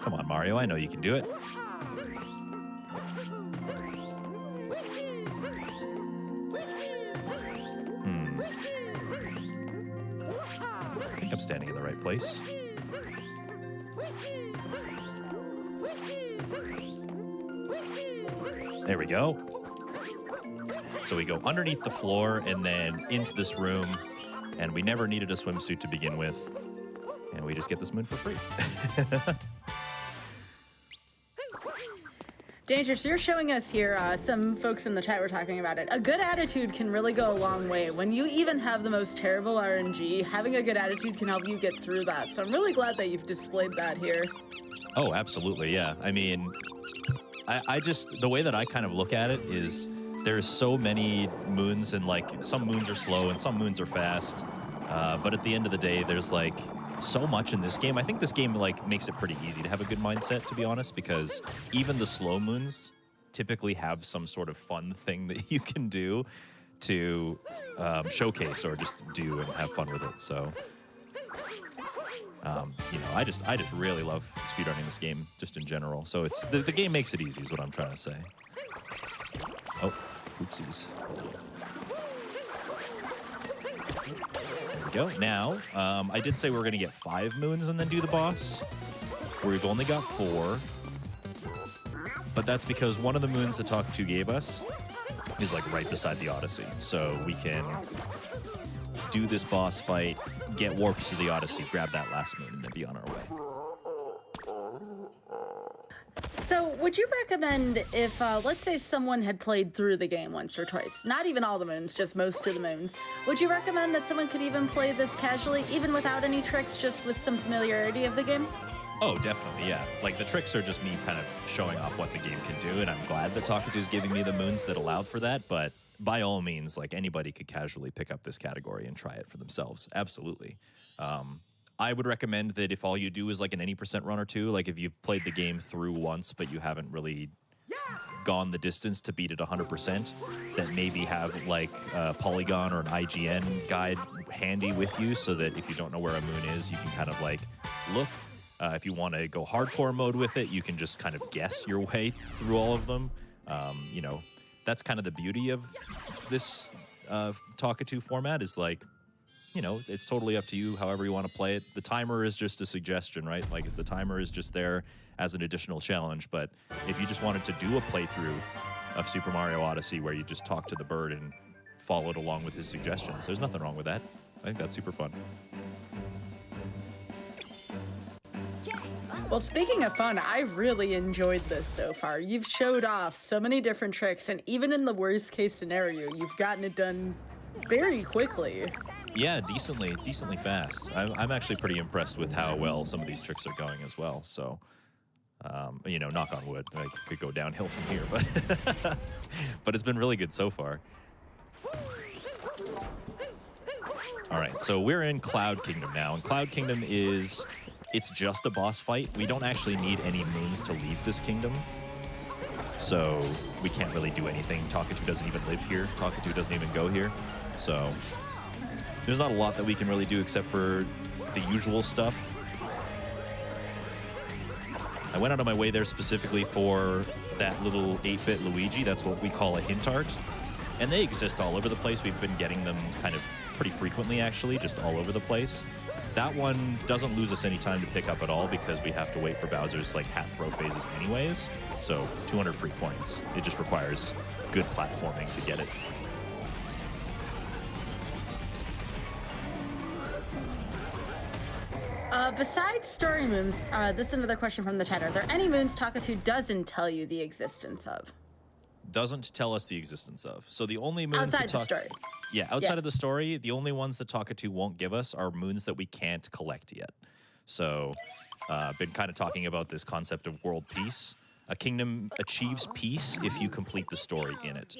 Come on, Mario, I know you can do it. I think I'm standing in the right place. There we go. So we go underneath the floor and then into this room, and we never needed a swimsuit to begin with, and we just get this moon for free. Danger, so you're showing us here, some folks in the chat were talking about it. A good attitude can really go a long way. When you even have the most terrible RNG, having a good attitude can help you get through that. So I'm really glad that you've displayed that here. Oh, absolutely, yeah. I mean, I just, the way that I kind of look at it is there's so many moons, and like some moons are slow and some moons are fast. But at the end of the day, there's like so much in this game. I think this game like makes it pretty easy to have a good mindset, to be honest, because even the slow moons typically have some sort of fun thing that you can do to showcase or just do and have fun with it. So, you know, I just really love speedrunning this game just in general. So it's the game makes it easy is what I'm trying to say. Oh, oopsies. Go. Now, I did say we were going to get 5 moons and then do the boss. We've only got 4. But that's because one of the moons that Talk2 gave us is like right beside the Odyssey. So we can do this boss fight, get warps to the Odyssey, grab that last moon, and then be on our way. So would you recommend if, let's say someone had played through the game once or twice, not even all the moons, just most of the moons, would you recommend that someone could even play this casually, even without any tricks, just with some familiarity of the game? Oh, definitely, yeah. Like, the tricks are just me kind of showing off what the game can do, and I'm glad that Talk2 is giving me the moons that allowed for that, but by all means, like, anybody could casually pick up this category and try it for themselves. Absolutely. I would recommend that if all you do is like an any % run or two, like if you've played the game through once, but you haven't really gone the distance to beat it 100%, that maybe have like a Polygon or an IGN guide handy with you so that if you don't know where a moon is, you can kind of like look. If you want to go hardcore mode with it, you can just kind of guess your way through all of them. You know, that's kind of the beauty of this Talk2 format is like, you know, it's totally up to you however you want to play it. The timer is just a suggestion, right? Like the timer is just there as an additional challenge. But if you just wanted to do a playthrough of Super Mario Odyssey where you just talk to the bird and followed along with his suggestions, there's nothing wrong with that. I think that's super fun. Well, speaking of fun, I've really enjoyed this so far. You've showed off so many different tricks, and even in the worst case scenario, you've gotten it done very quickly. Yeah, decently fast. I'm actually pretty impressed with how well some of these tricks are going as well. So, you know, knock on wood, I could go downhill from here, but but it's been really good so far. All right, so we're in Cloud Kingdom now, and Cloud Kingdom is, it's just a boss fight. We don't actually need any moons to leave this kingdom, so we can't really do anything. Talk2 doesn't even live here. Talk2 doesn't even go here, so there's not a lot that we can really do except for the usual stuff. I went out of my way there specifically for that little 8-bit Luigi. That's what we call a hint art. And they exist all over the place. We've been getting them kind of pretty frequently, actually, just all over the place. That one doesn't lose us any time to pick up at all because we have to wait for Bowser's like hat throw phases anyways. So 200 free points. It just requires good platforming to get it. Besides story moons, this is another question from the chat. Are there any moons Talkatoo doesn't tell you the existence of? Doesn't tell us the existence of. So the only moons outside the story. Yeah, outside of the story, the only ones that Talkatoo won't give us are moons that we can't collect yet. So been kind of talking about this concept of world peace. A kingdom achieves peace if you complete the story in it.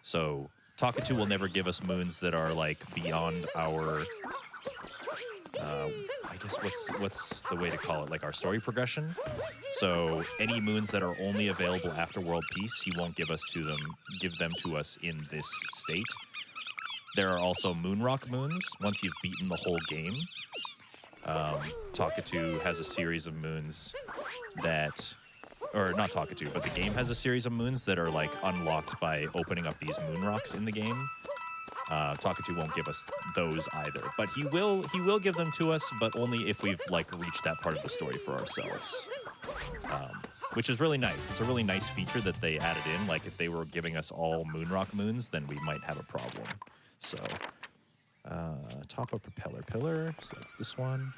So Talkatoo will never give us moons that are like beyond our I guess what's the way to call it, like our story progression. So any moons that are only available after world peace, he won't give them to us in this state. There are also moonrock moons once you've beaten the whole game. Talkatoo has a series of moons that, or not Talkatoo, but the game has a series of moons that are like unlocked by opening up these moonrocks in the game. Talkatoo won't give us those either, but he will give them to us, but only if we've like reached that part of the story for ourselves, which is really nice. It's a really nice feature that they added in. Like if they were giving us all moonrock moons, then we might have a problem. So top of propeller pillar, so that's this one.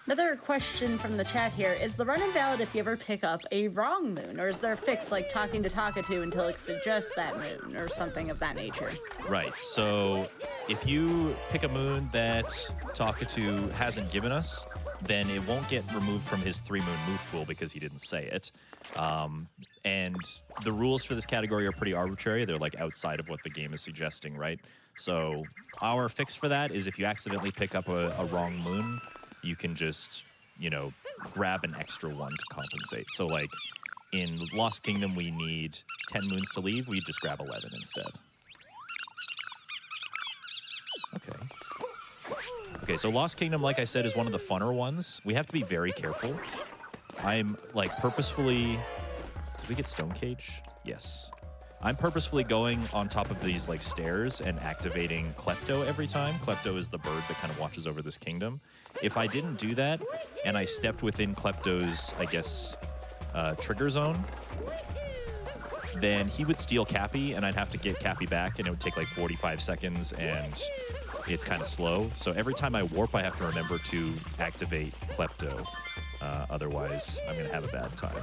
Another question from the chat here. Is the run invalid if you ever pick up a wrong moon? Or is there a fix like talking to Talkatoo until it suggests that moon or something of that nature? Right. So if you pick a moon that Talkatoo hasn't given us, then it won't get removed from his 3-moon move pool because he didn't say it. And the rules for this category are pretty arbitrary. They're like outside of what the game is suggesting, right? So our fix for that is if you accidentally pick up a wrong moon, you can just, grab an extra one to compensate. So like in Lost Kingdom, we need 10 moons to leave. We just grab 11 instead. Okay, so Lost Kingdom, like I said, is one of the funner ones. We have to be very careful. I'm like purposefully... Did we get Stone Cage? Yes. I'm purposefully going on top of these like stairs and activating Klepto every time. Klepto is the bird that kind of watches over this kingdom. If I didn't do that and I stepped within Klepto's, I guess, trigger zone, then he would steal Cappy and I'd have to get Cappy back and it would take like 45 seconds and it's kind of slow. So every time I warp, I have to remember to activate Klepto. Otherwise, I'm going to have a bad time.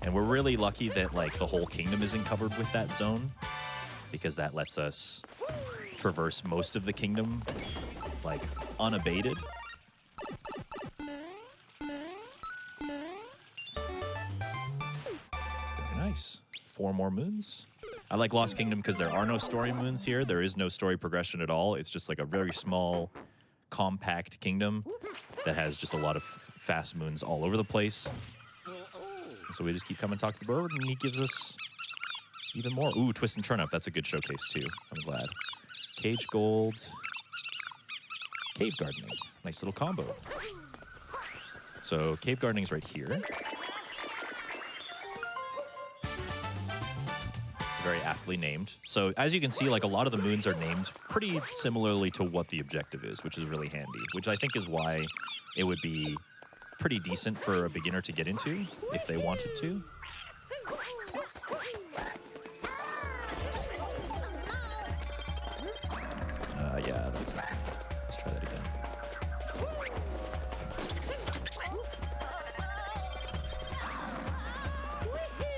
And we're really lucky that like the whole kingdom isn't covered with that zone, because that lets us traverse most of the kingdom like unabated. Very nice. 4 more moons. I like Lost Kingdom because there are no story moons here. There is no story progression at all. It's just like a very small, compact kingdom that has just a lot of fast moons all over the place. So we just keep coming, talk to the bird, and he gives us even more. Ooh, Twist and Turnip. That's a good showcase, too. I'm glad. Cage Gold. Cave Gardening. Nice little combo. So Cave Gardening's right here. Very aptly named. So as you can see, like a lot of the moons are named pretty similarly to what the objective is, which is really handy, which I think is why it would be pretty decent for a beginner to get into if they wanted to. Yeah, that's not. Let's try that again.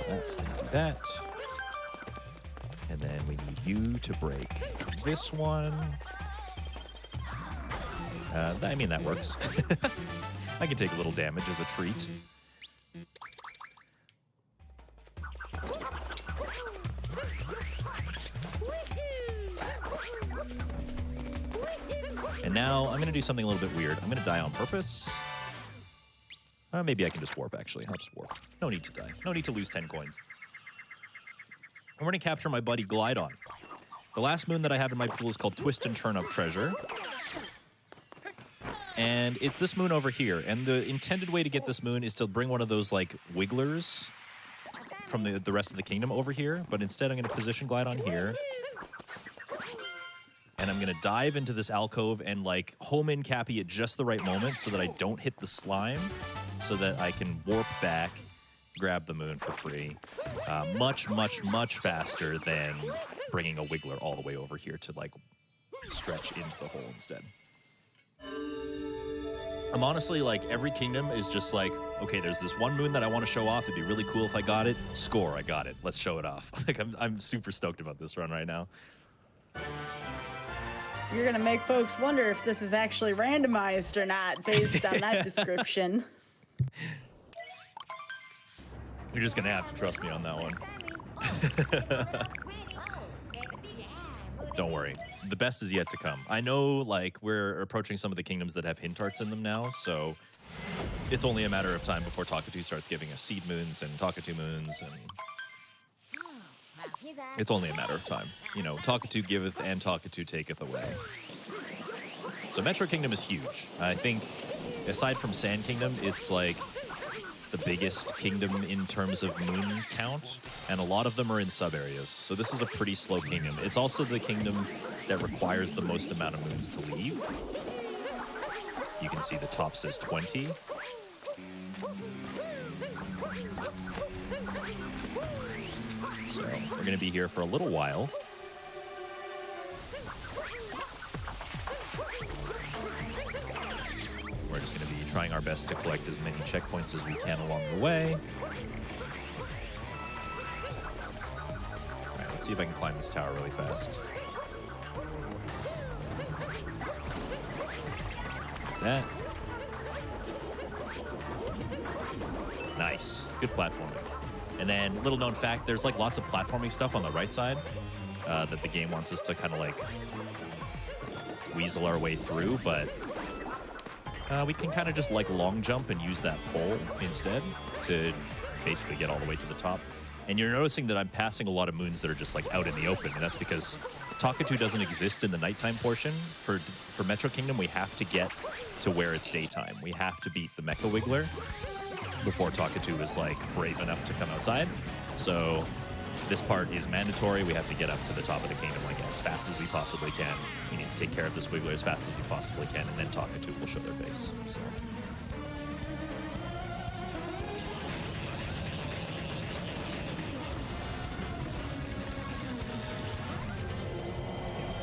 That's gonna do that. And then we need you to break this one. I mean, that works. I can take a little damage as a treat. And now I'm going to do something a little bit weird. I'm going to die on purpose. Maybe I can just warp, actually. I'll just warp. No need to die. No need to lose 10 coins. we're going to capture my buddy Glydon. The last moon that I have in my pool is called Twist and Turn Up Treasure. And it's this moon over here. And the intended way to get this moon is to bring one of those, like, wigglers from the rest of the kingdom over here. But instead, I'm going to position Glydon here. And I'm going to dive into this alcove and, like, home in Cappy at just the right moment so that I don't hit the slime, so that I can warp back, grab the moon for free. Much, much, much faster than bringing a wiggler all the way over here to, like, stretch into the hole instead. I'm honestly, like, every kingdom is just like, okay, there's this one moon that I want to show off. It'd be really cool if I got it. Score, I got it. Let's show it off. Like, I'm super stoked about this run right now. You're going to make folks wonder if this is actually randomized or not based on that description. You're just going to have to trust me on that one. Don't worry. The best is yet to come. I know, like, we're approaching some of the kingdoms that have hint arts in them now, so it's only a matter of time before Talkatoo starts giving us seed moons and Talkatoo moons, and it's only a matter of time. You know, Talkatoo giveth and Talkatoo taketh away. So Metro Kingdom is huge. I think, aside from Sand Kingdom, it's, like, the biggest kingdom in terms of moon count, and a lot of them are in sub-areas. So this is a pretty slow kingdom. It's also the kingdom that requires the most amount of moons to leave. You can see the top says 20. So we're going to be here for a little while. We're just going to be trying our best to collect as many checkpoints as we can along the way. All right, let's see if I can climb this tower really fast. Like that. Nice. Good platforming. And then, little known fact, there's like lots of platforming stuff on the right side that the game wants us to kind of like weasel our way through, but we can kind of just like long jump and use that pole instead to basically get all the way to the top. And you're noticing that I'm passing a lot of moons that are just like out in the open, and that's because Talkatoo doesn't exist in the nighttime portion. For Metro Kingdom, we have to get to where it's daytime. We have to beat the Mecha Wiggler before Talkatoo is like brave enough to come outside. So this part is mandatory. We have to get up to the top of the kingdom like as fast as we possibly can. We need to take care of this Wiggler as fast as we possibly can, and then Talkatoo will show their face. So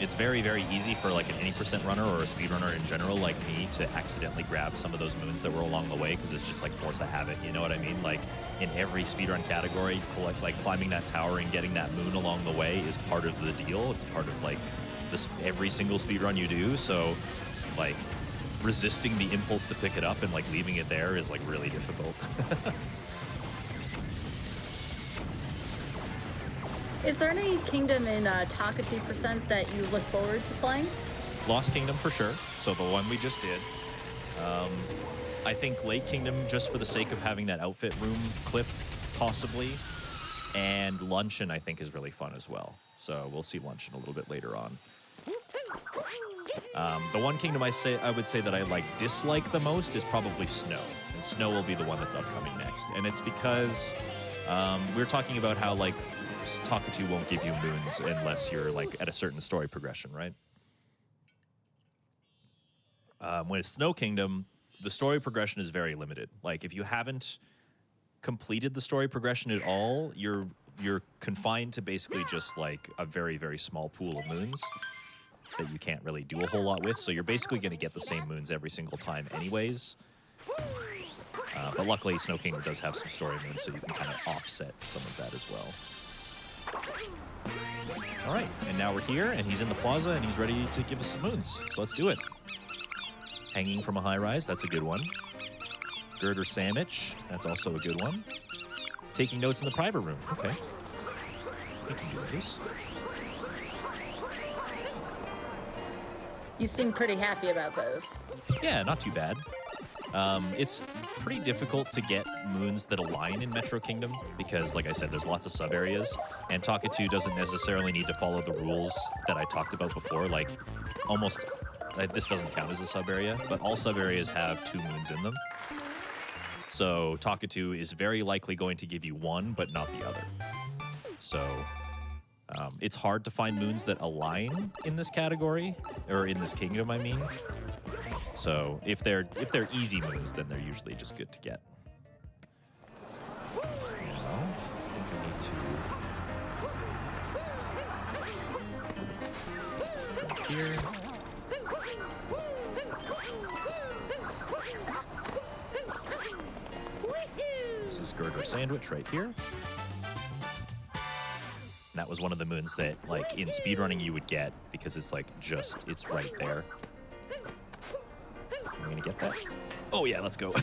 it's very, very easy for like an any % runner or a speedrunner in general like me to accidentally grab some of those moons that were along the way, because it's just like force of habit, you know what I mean? Like in every speedrun category, like climbing that tower and getting that moon along the way is part of the deal. It's part of like this every single speedrun you do. So like resisting the impulse to pick it up and like leaving it there is like really difficult. Is there any kingdom in Talkatoo % that you look forward to playing? Lost Kingdom for sure. So the one we just did. I think Lake Kingdom, just for the sake of having that outfit room clip, possibly. And Luncheon, I think, is really fun as well. So we'll see Luncheon a little bit later on. The one kingdom I would say that I like dislike the most is probably Snow. And Snow will be the one that's upcoming next. And it's because we're talking about how like Talkatoo won't give you moons unless you're like at a certain story progression, right? When it's Snow Kingdom, the story progression is very limited. Like if you haven't completed the story progression at all, you're confined to basically just like a very, very small pool of moons that you can't really do a whole lot with. So you're basically going to get the same moons every single time anyways. But luckily, Snow Kingdom does have some story moons, so you can kind of offset some of that as well. All right, and now we're here, and he's in the plaza, and he's ready to give us some moons. So let's do it. Hanging from a high rise, that's a good one. Girder Sandwich, that's also a good one. Taking notes in the private room, okay. We can do this. You seem pretty happy about those. Yeah, not too bad. It's pretty difficult to get moons that align in Metro Kingdom because, like I said, there's lots of sub-areas, and Talkatoo doesn't necessarily need to follow the rules that I talked about before. Like, almost, this doesn't count as a sub-area, but all sub-areas have 2 moons in them. So Talkatoo is very likely going to give you one, but not the other. So it's hard to find moons that align in this category, or in this kingdom, I mean. So if they're easy moons, then they're usually just good to get. Now, I think we need to go here. This is Girder Sandwich right here. And that was one of the moons that, like, in speedrunning you would get because it's like it's right there. Am I gonna get that? Oh yeah, let's go.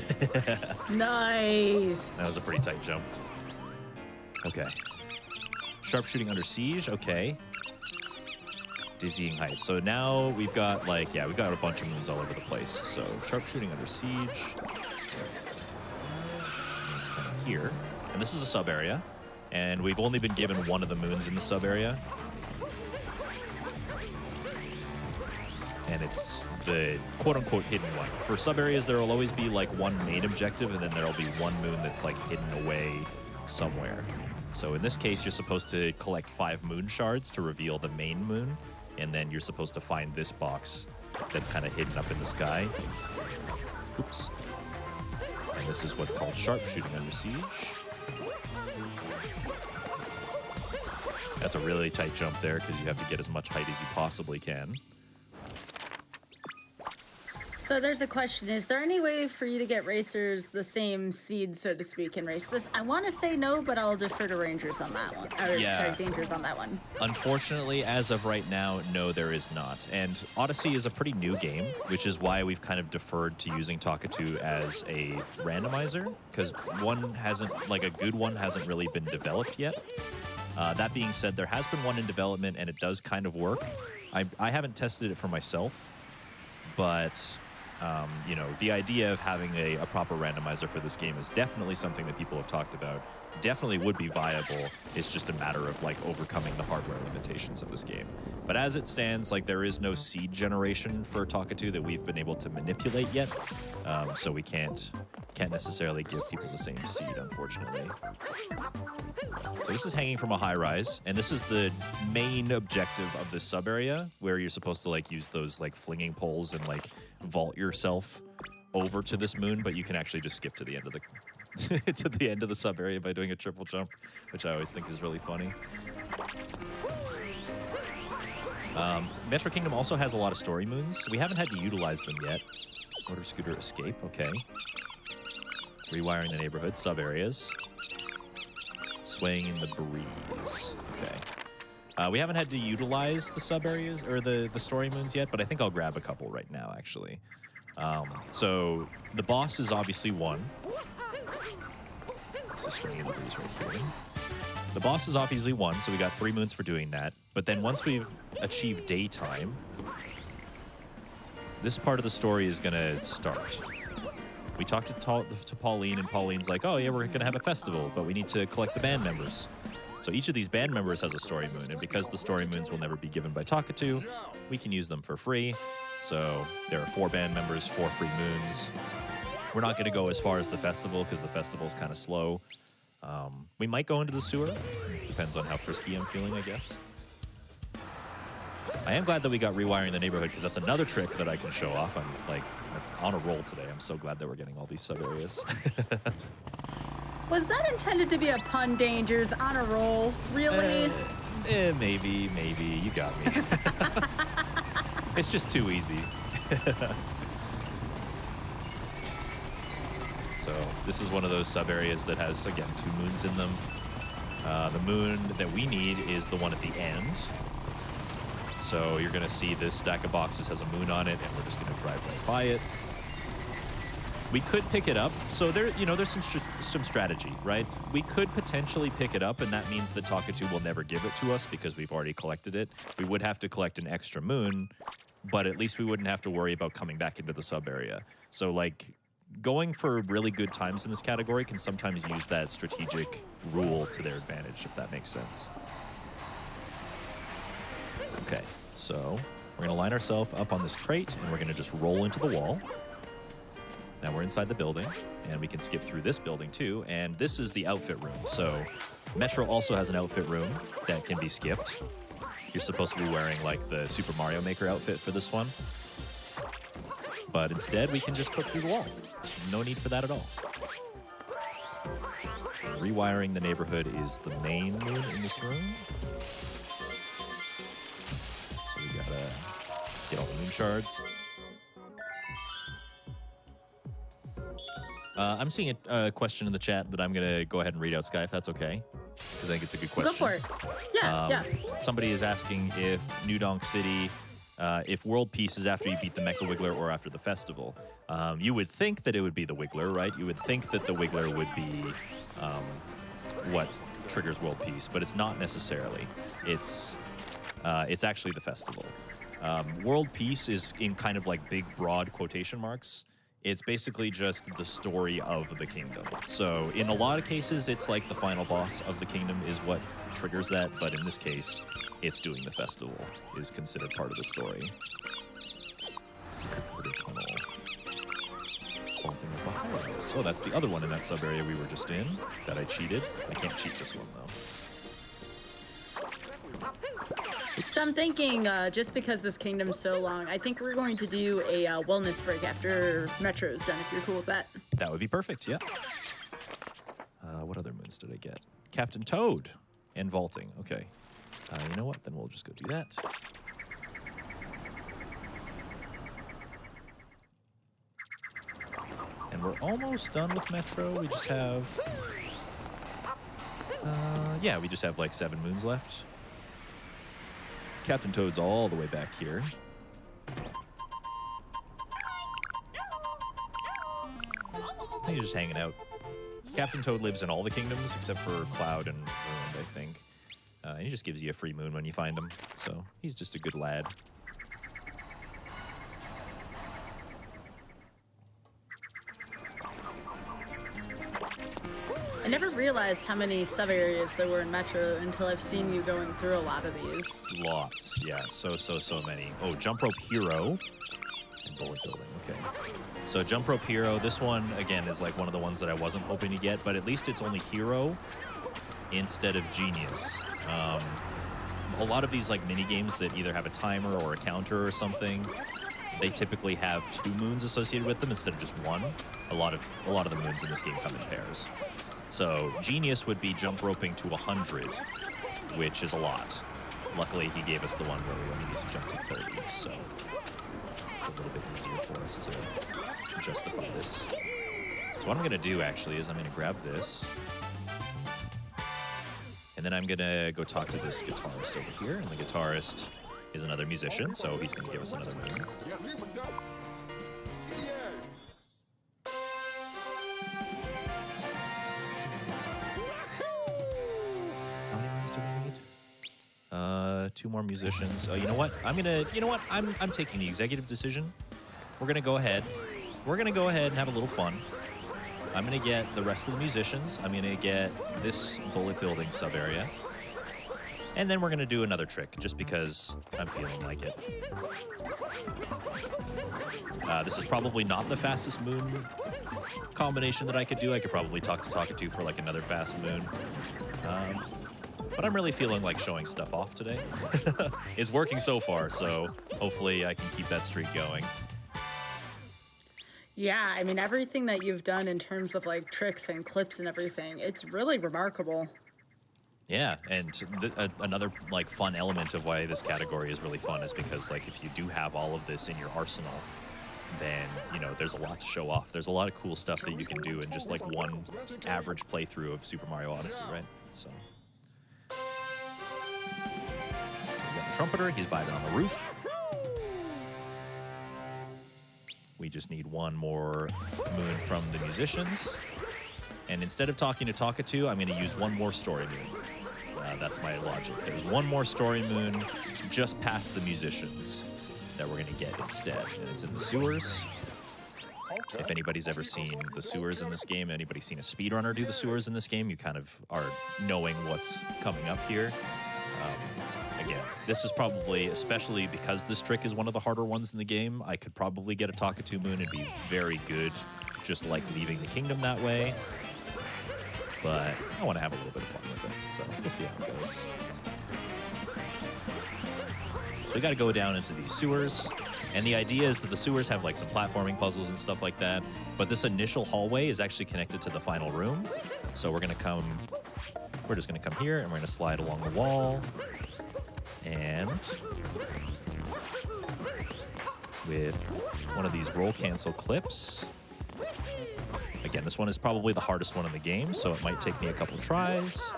Nice. That was a pretty tight jump. Okay. Sharpshooting under siege, okay. Dizzying height. So now we've got we've got a bunch of moons all over the place. So sharpshooting under siege. Here. And this is a sub area. And we've only been given one of the moons in the sub area. And it's the quote-unquote hidden one. For sub-areas, there will always be like one main objective, and then there'll be one moon that's like hidden away somewhere. So in this case, you're supposed to collect 5 moon shards to reveal the main moon, and then you're supposed to find this box that's kind of hidden up in the sky. Oops. And this is what's called sharpshooting under siege. That's a really tight jump there, because you have to get as much height as you possibly can. So there's a question. Is there any way for you to get racers the same seed, so to speak, and race this? I want to say no, but I'll defer to Rangers on that one. Sorry, Dangers on that one. Unfortunately, as of right now, no, there is not. And Odyssey is a pretty new game, which is why we've kind of deferred to using Talkatoo as a randomizer, because one hasn't, like a good one hasn't really been developed yet. That being said, there has been one in development, and it does kind of work. I haven't tested it for myself, but you know, the idea of having a proper randomizer for this game is definitely something that people have talked about. Definitely would be viable. It's just a matter of like overcoming the hardware limitations of this game. But as it stands, like there is no seed generation for Talkatoo that we've been able to manipulate yet. So we can't necessarily give people the same seed, unfortunately. So this is hanging from a high rise, and this is the main objective of this sub area, where you're supposed to like use those like flinging poles and like vault yourself over to this moon, but you can actually just skip to the end of the to the end of the sub area by doing a triple jump, which I always think is really funny. Metro Kingdom also has a lot of story moons. We haven't had to utilize them yet. Motor scooter escape, okay. Rewiring the neighborhood, sub areas. Swaying in the breeze, okay. We haven't had to utilize the sub areas or the story moons yet, but I think I'll grab a couple right now, actually. So the boss is obviously one. This is swinging in the breeze right here. The boss is obviously one, so we got 3 moons for doing that. But then once we've achieved daytime, this part of the story is gonna start. We talked to Pauline, and Pauline's like, oh yeah, we're gonna have a festival, but we need to collect the band members. So each of these band members has a story moon, and because the story moons will never be given by Talkatoo, we can use them for free. So there are 4 band members, 4 free moons. We're not gonna go as far as the festival, because the festival's kind of slow. We might go into the sewer. Depends on how frisky I'm feeling, I guess. I am glad that we got rewiring the neighborhood, because that's another trick that I can show off. I'm like on a roll today. I'm so glad that we're getting all these sub areas. Was that intended to be a pun, Dangers? On a roll? Really? Maybe. You got me. It's just too easy. So this is one of those sub areas that has, again, 2 moons in them. The moon that we need is the one at the end. So you're gonna see this stack of boxes has a moon on it, and we're just gonna drive right by it. We could pick it up. So there's some strategy, right? We could potentially pick it up, and that means that Talkatoo will never give it to us because we've already collected it. We would have to collect an extra moon, but at least we wouldn't have to worry about coming back into the sub area. So like, going for really good times in this category can sometimes use that strategic rule to their advantage, if that makes sense. Okay, so we're going to line ourselves up on this crate, and we're going to just roll into the wall. Now we're inside the building, and we can skip through this building too, and this is the outfit room. So Metro also has an outfit room that can be skipped. You're supposed to be wearing like the Super Mario Maker outfit for this one. But instead, we can just clip through the wall. No need for that at all. Rewiring the neighborhood is the main moon in this room. So we gotta get all the moon shards. I'm seeing a question in the chat that I'm gonna go ahead and read out, Sky, if that's okay, because I think it's a good question. Go for it. Yeah, yeah. Somebody is asking if New Donk City, if World Peace is after you beat the Mecha Wiggler or after the festival. You would think that it would be the Wiggler, right? You would think that the Wiggler would be what triggers World Peace, but it's not necessarily. It's actually the festival. World Peace is in kind of like big, broad quotation marks. It's basically just the story of the kingdom. So in a lot of cases, it's like the final boss of the kingdom is what triggers that, but in this case, it's doing the festival is considered part of the story. Secret coded tunnel. Vaulting of the highways. Oh, that's the other one in that sub area we were just in that I cheated. I can't cheat this one though. So I'm thinking, just because this kingdom's so long, I think we're going to do a wellness break after Metro's done, if you're cool with that. That would be perfect, yeah. What other moons did I get? Captain Toad and vaulting. Okay. You know what? Then we'll just go do that. And we're almost done with Metro. We just have... yeah, we just have like 7 moons left. Captain Toad's all the way back here. I think he's just hanging out. Captain Toad lives in all the kingdoms except for Cloud and Ruined, I think. And he just gives you a free moon when you find him. So he's just a good lad. I never realized how many sub-areas there were in Metro until I've seen you going through a lot of these. Lots, yeah. So many. Oh, Jump Rope Hero and Bullet Building. Okay. So Jump Rope Hero, this one, again, is like one of the ones that I wasn't hoping to get, but at least it's only Hero instead of Genius. A lot of these like mini games that either have a timer or a counter or something, they typically have 2 moons associated with them instead of just 1. A lot of the moons in this game come in pairs. So Genius would be jump roping to 100, which is a lot. Luckily, he gave us the one where we only need to jump to 30, so it's a little bit easier for us to justify this. So what I'm gonna do actually is I'm gonna grab this, and then I'm gonna go talk to this guitarist over here, and the guitarist is another musician, so he's gonna give us another moon. How many moons do we need? 2 more musicians. Oh, you know what? I'm taking the executive decision. We're gonna go ahead. We're gonna go ahead and have a little fun. I'm gonna get the rest of the musicians. I'm gonna get this bullet building sub area. And then we're gonna do another trick, just because I'm feeling like it. This is probably not the fastest moon combination that I could do. I could probably talk to Talkatoo for like another fast moon. But I'm really feeling like showing stuff off today. It's working so far, so hopefully I can keep that streak going. Yeah, I mean, everything that you've done in terms of like tricks and clips and everything, it's really remarkable. Yeah, and another like fun element of why this category is really fun is because like if you do have all of this in your arsenal, then you know there's a lot to show off. There's a lot of cool stuff that you can do in just like one average playthrough of Super Mario Odyssey, right? So we got the trumpeter. He's vibing on the roof. We just need one more moon from the musicians. And instead of talking to Talkatoo, I'm going to use one more story moon. That's my logic. There's one more story moon just past the musicians that we're going to get instead. And it's in the sewers. If anybody's ever seen the sewers in this game, anybody's seen a speedrunner do the sewers in this game, you kind of are knowing what's coming up here. Again, this is probably, especially because this trick is one of the harder ones in the game, I could probably get a Talkatoo Moon and be very good, just like leaving the kingdom that way. But I want to have a little bit of fun with it, so we'll see how it goes. So we got to go down into these sewers, and the idea is that the sewers have like some platforming puzzles and stuff like that, but this initial hallway is actually connected to the final room. So we're just gonna come here, and we're gonna slide along the wall, and with one of these roll cancel clips. Again, this one is probably the hardest one in the game, so it might take me a couple tries.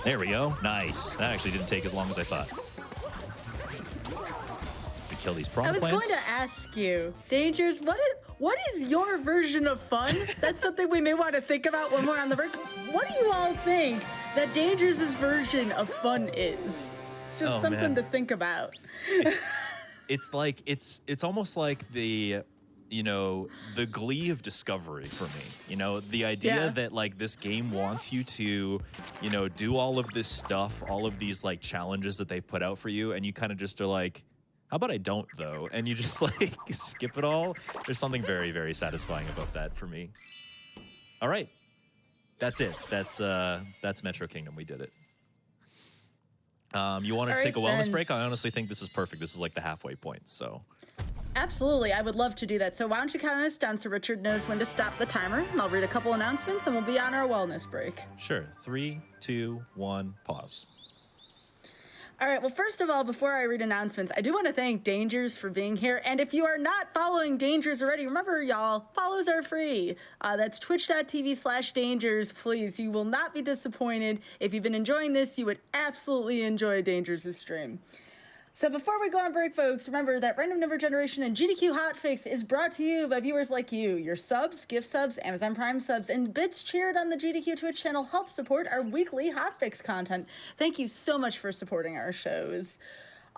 There we go. Nice. That actually didn't take as long as I thought. We kill these prong plants. I was going to ask you, Dangers, what is your version of fun? That's something we may want to think about when we're on the break. What do you all think that Dangers' version of fun is? It's just something to think about. It's like it's almost like the glee of discovery for me. The idea that like this game wants you to do all of this stuff, all of these like challenges that they put out for you, and you kind of just are like, how about I don't though? And you just like skip it all. There's something very, very satisfying about that for me. All right, that's it. That's Metro Kingdom. We did it. You want to take a wellness break? I honestly think this is perfect. This is like the halfway point, so. Absolutely, I would love to do that. So why don't you count us down so Richard knows when to stop the timer, and I'll read a couple announcements, and we'll be on our wellness break. Sure. 3, 2, 1, pause. All right, well, first of all, before I read announcements, I do want to thank Dangers for being here. And if you are not following Dangers already, remember, y'all, follows are free. That's twitch.tv/Dangers. Please, you will not be disappointed. If you've been enjoying this, you would absolutely enjoy Dangers' stream. So before we go on break, folks, remember that Random Number Generation and GDQ Hotfix is brought to you by viewers like you. Your subs, gift subs, Amazon Prime subs, and bits cheered on the GDQ Twitch channel help support our weekly Hotfix content. Thank you so much for supporting our shows.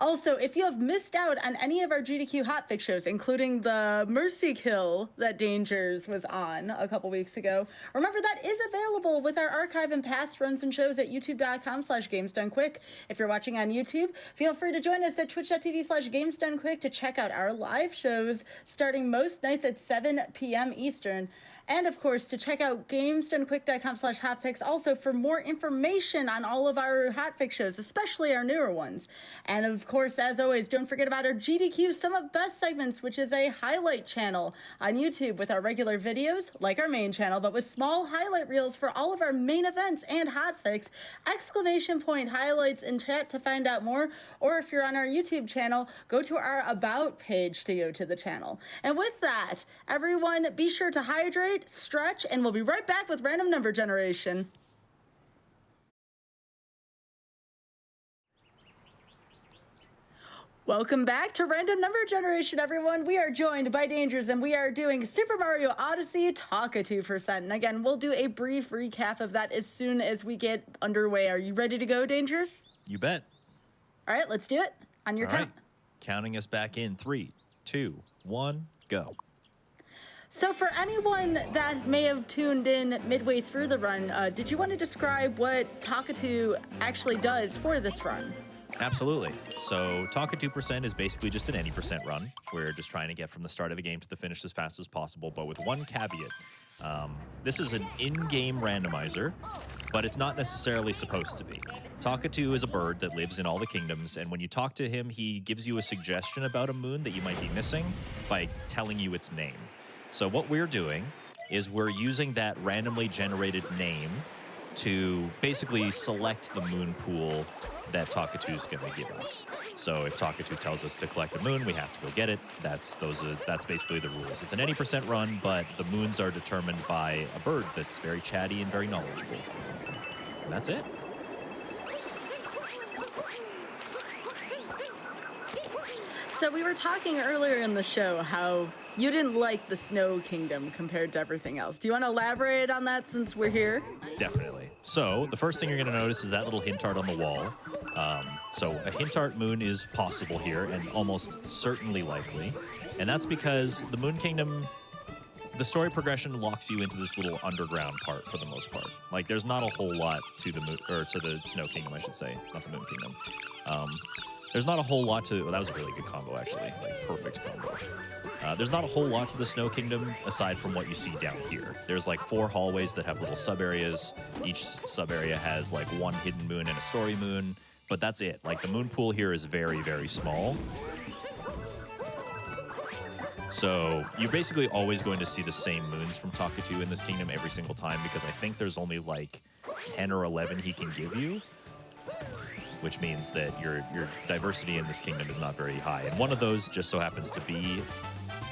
Also, if you have missed out on any of our GDQ Hotfix shows, including the Mercy Kill that Dangers was on a couple weeks ago, remember that is available with our archive and past runs and shows at youtube.com/GamesDoneQuick. If you're watching on YouTube, feel free to join us at twitch.tv/GamesDoneQuick to check out our live shows starting most nights at 7 p.m. Eastern. And of course, to check out GamesDoneQuick.com/Hotfix also for more information on all of our Hotfix shows, especially our newer ones. And of course, as always, don't forget about our GDQ Some of Best segments, which is a highlight channel on YouTube with our regular videos, like our main channel, but with small highlight reels for all of our main events and Hotfix, exclamation point highlights in chat to find out more. Or if you're on our YouTube channel, go to our About page to go to the channel. And with that, everyone, be sure to hydrate, stretch, and we'll be right back with Random Number Generation. Welcome back to Random Number Generation, everyone. We are joined by Dangers, and we are doing Super Mario Odyssey Talkatoo%. And again, we'll do a brief recap of that as soon as we get underway. Are you ready to go, Dangers? You bet. All right, let's do it. On your count. Right. Counting us back in 3, 2, 1, go. So for anyone that may have tuned in midway through the run, did you want to describe what Talkatoo actually does for this run? Absolutely. So Talkatoo% is basically just an any percent run. We're just trying to get from the start of the game to the finish as fast as possible, but with one caveat. This is an in-game randomizer, but it's not necessarily supposed to be. Talkatoo is a bird that lives in all the kingdoms, and when you talk to him, he gives you a suggestion about a moon that you might be missing by telling you its name. So what we're doing is we're using that randomly generated name to basically select the moon pool that Talkatoo's going to give us. So if Talkatoo tells us to collect a moon, we have to go get it. That's basically the rules. It's an any percent run, but the moons are determined by a bird that's very chatty and very knowledgeable. And that's it. So we were talking earlier in the show how you didn't like the Snow Kingdom compared to everything else. Do you want to elaborate on that since we're here? Definitely. So the first thing you're going to notice is that little hint art on the wall. So a hint art moon is possible here and almost certainly likely. And that's because the Moon Kingdom, the story progression locks you into this little underground part for the most part. Like there's not a whole lot to the moon, or to the Snow Kingdom, I should say, not the Moon Kingdom. There's not a whole lot to, well, that was a really good combo actually, like perfect combo. There's not a whole lot to the Snow Kingdom aside from what you see down here. There's like 4 hallways that have little sub areas. Each sub area has like 1 hidden moon and a story moon, but that's it. Like the moon pool here is very, very small. So you're basically always going to see the same moons from Takatu in this kingdom every single time because I think there's only like 10 or 11 he can give you, which means that your diversity in this kingdom is not very high. And one of those just so happens to be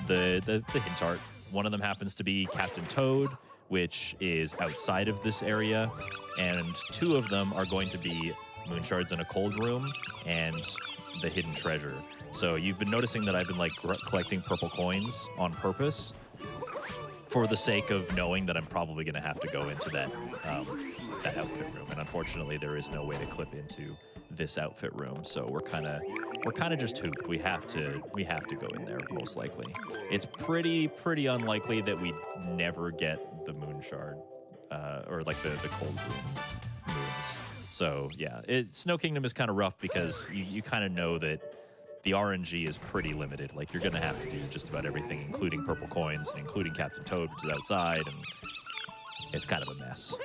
the hint art. One of them happens to be Captain Toad, which is outside of this area, and 2 of them are going to be moon shards in a cold room and the hidden treasure. So you've been noticing that I've been like collecting purple coins on purpose for the sake of knowing that I'm probably going to have to go into that outfit room, and unfortunately there is no way to clip into this outfit room, so we're kind of just hooped. We have to go in there most likely. It's pretty unlikely that we never get the moon shard or like the cold room moons. So yeah, Snow Kingdom is kind of rough because you kind of know that the RNG is pretty limited. Like you're gonna have to do just about everything, including purple coins and including Captain Toad, which is outside, and it's kind of a mess.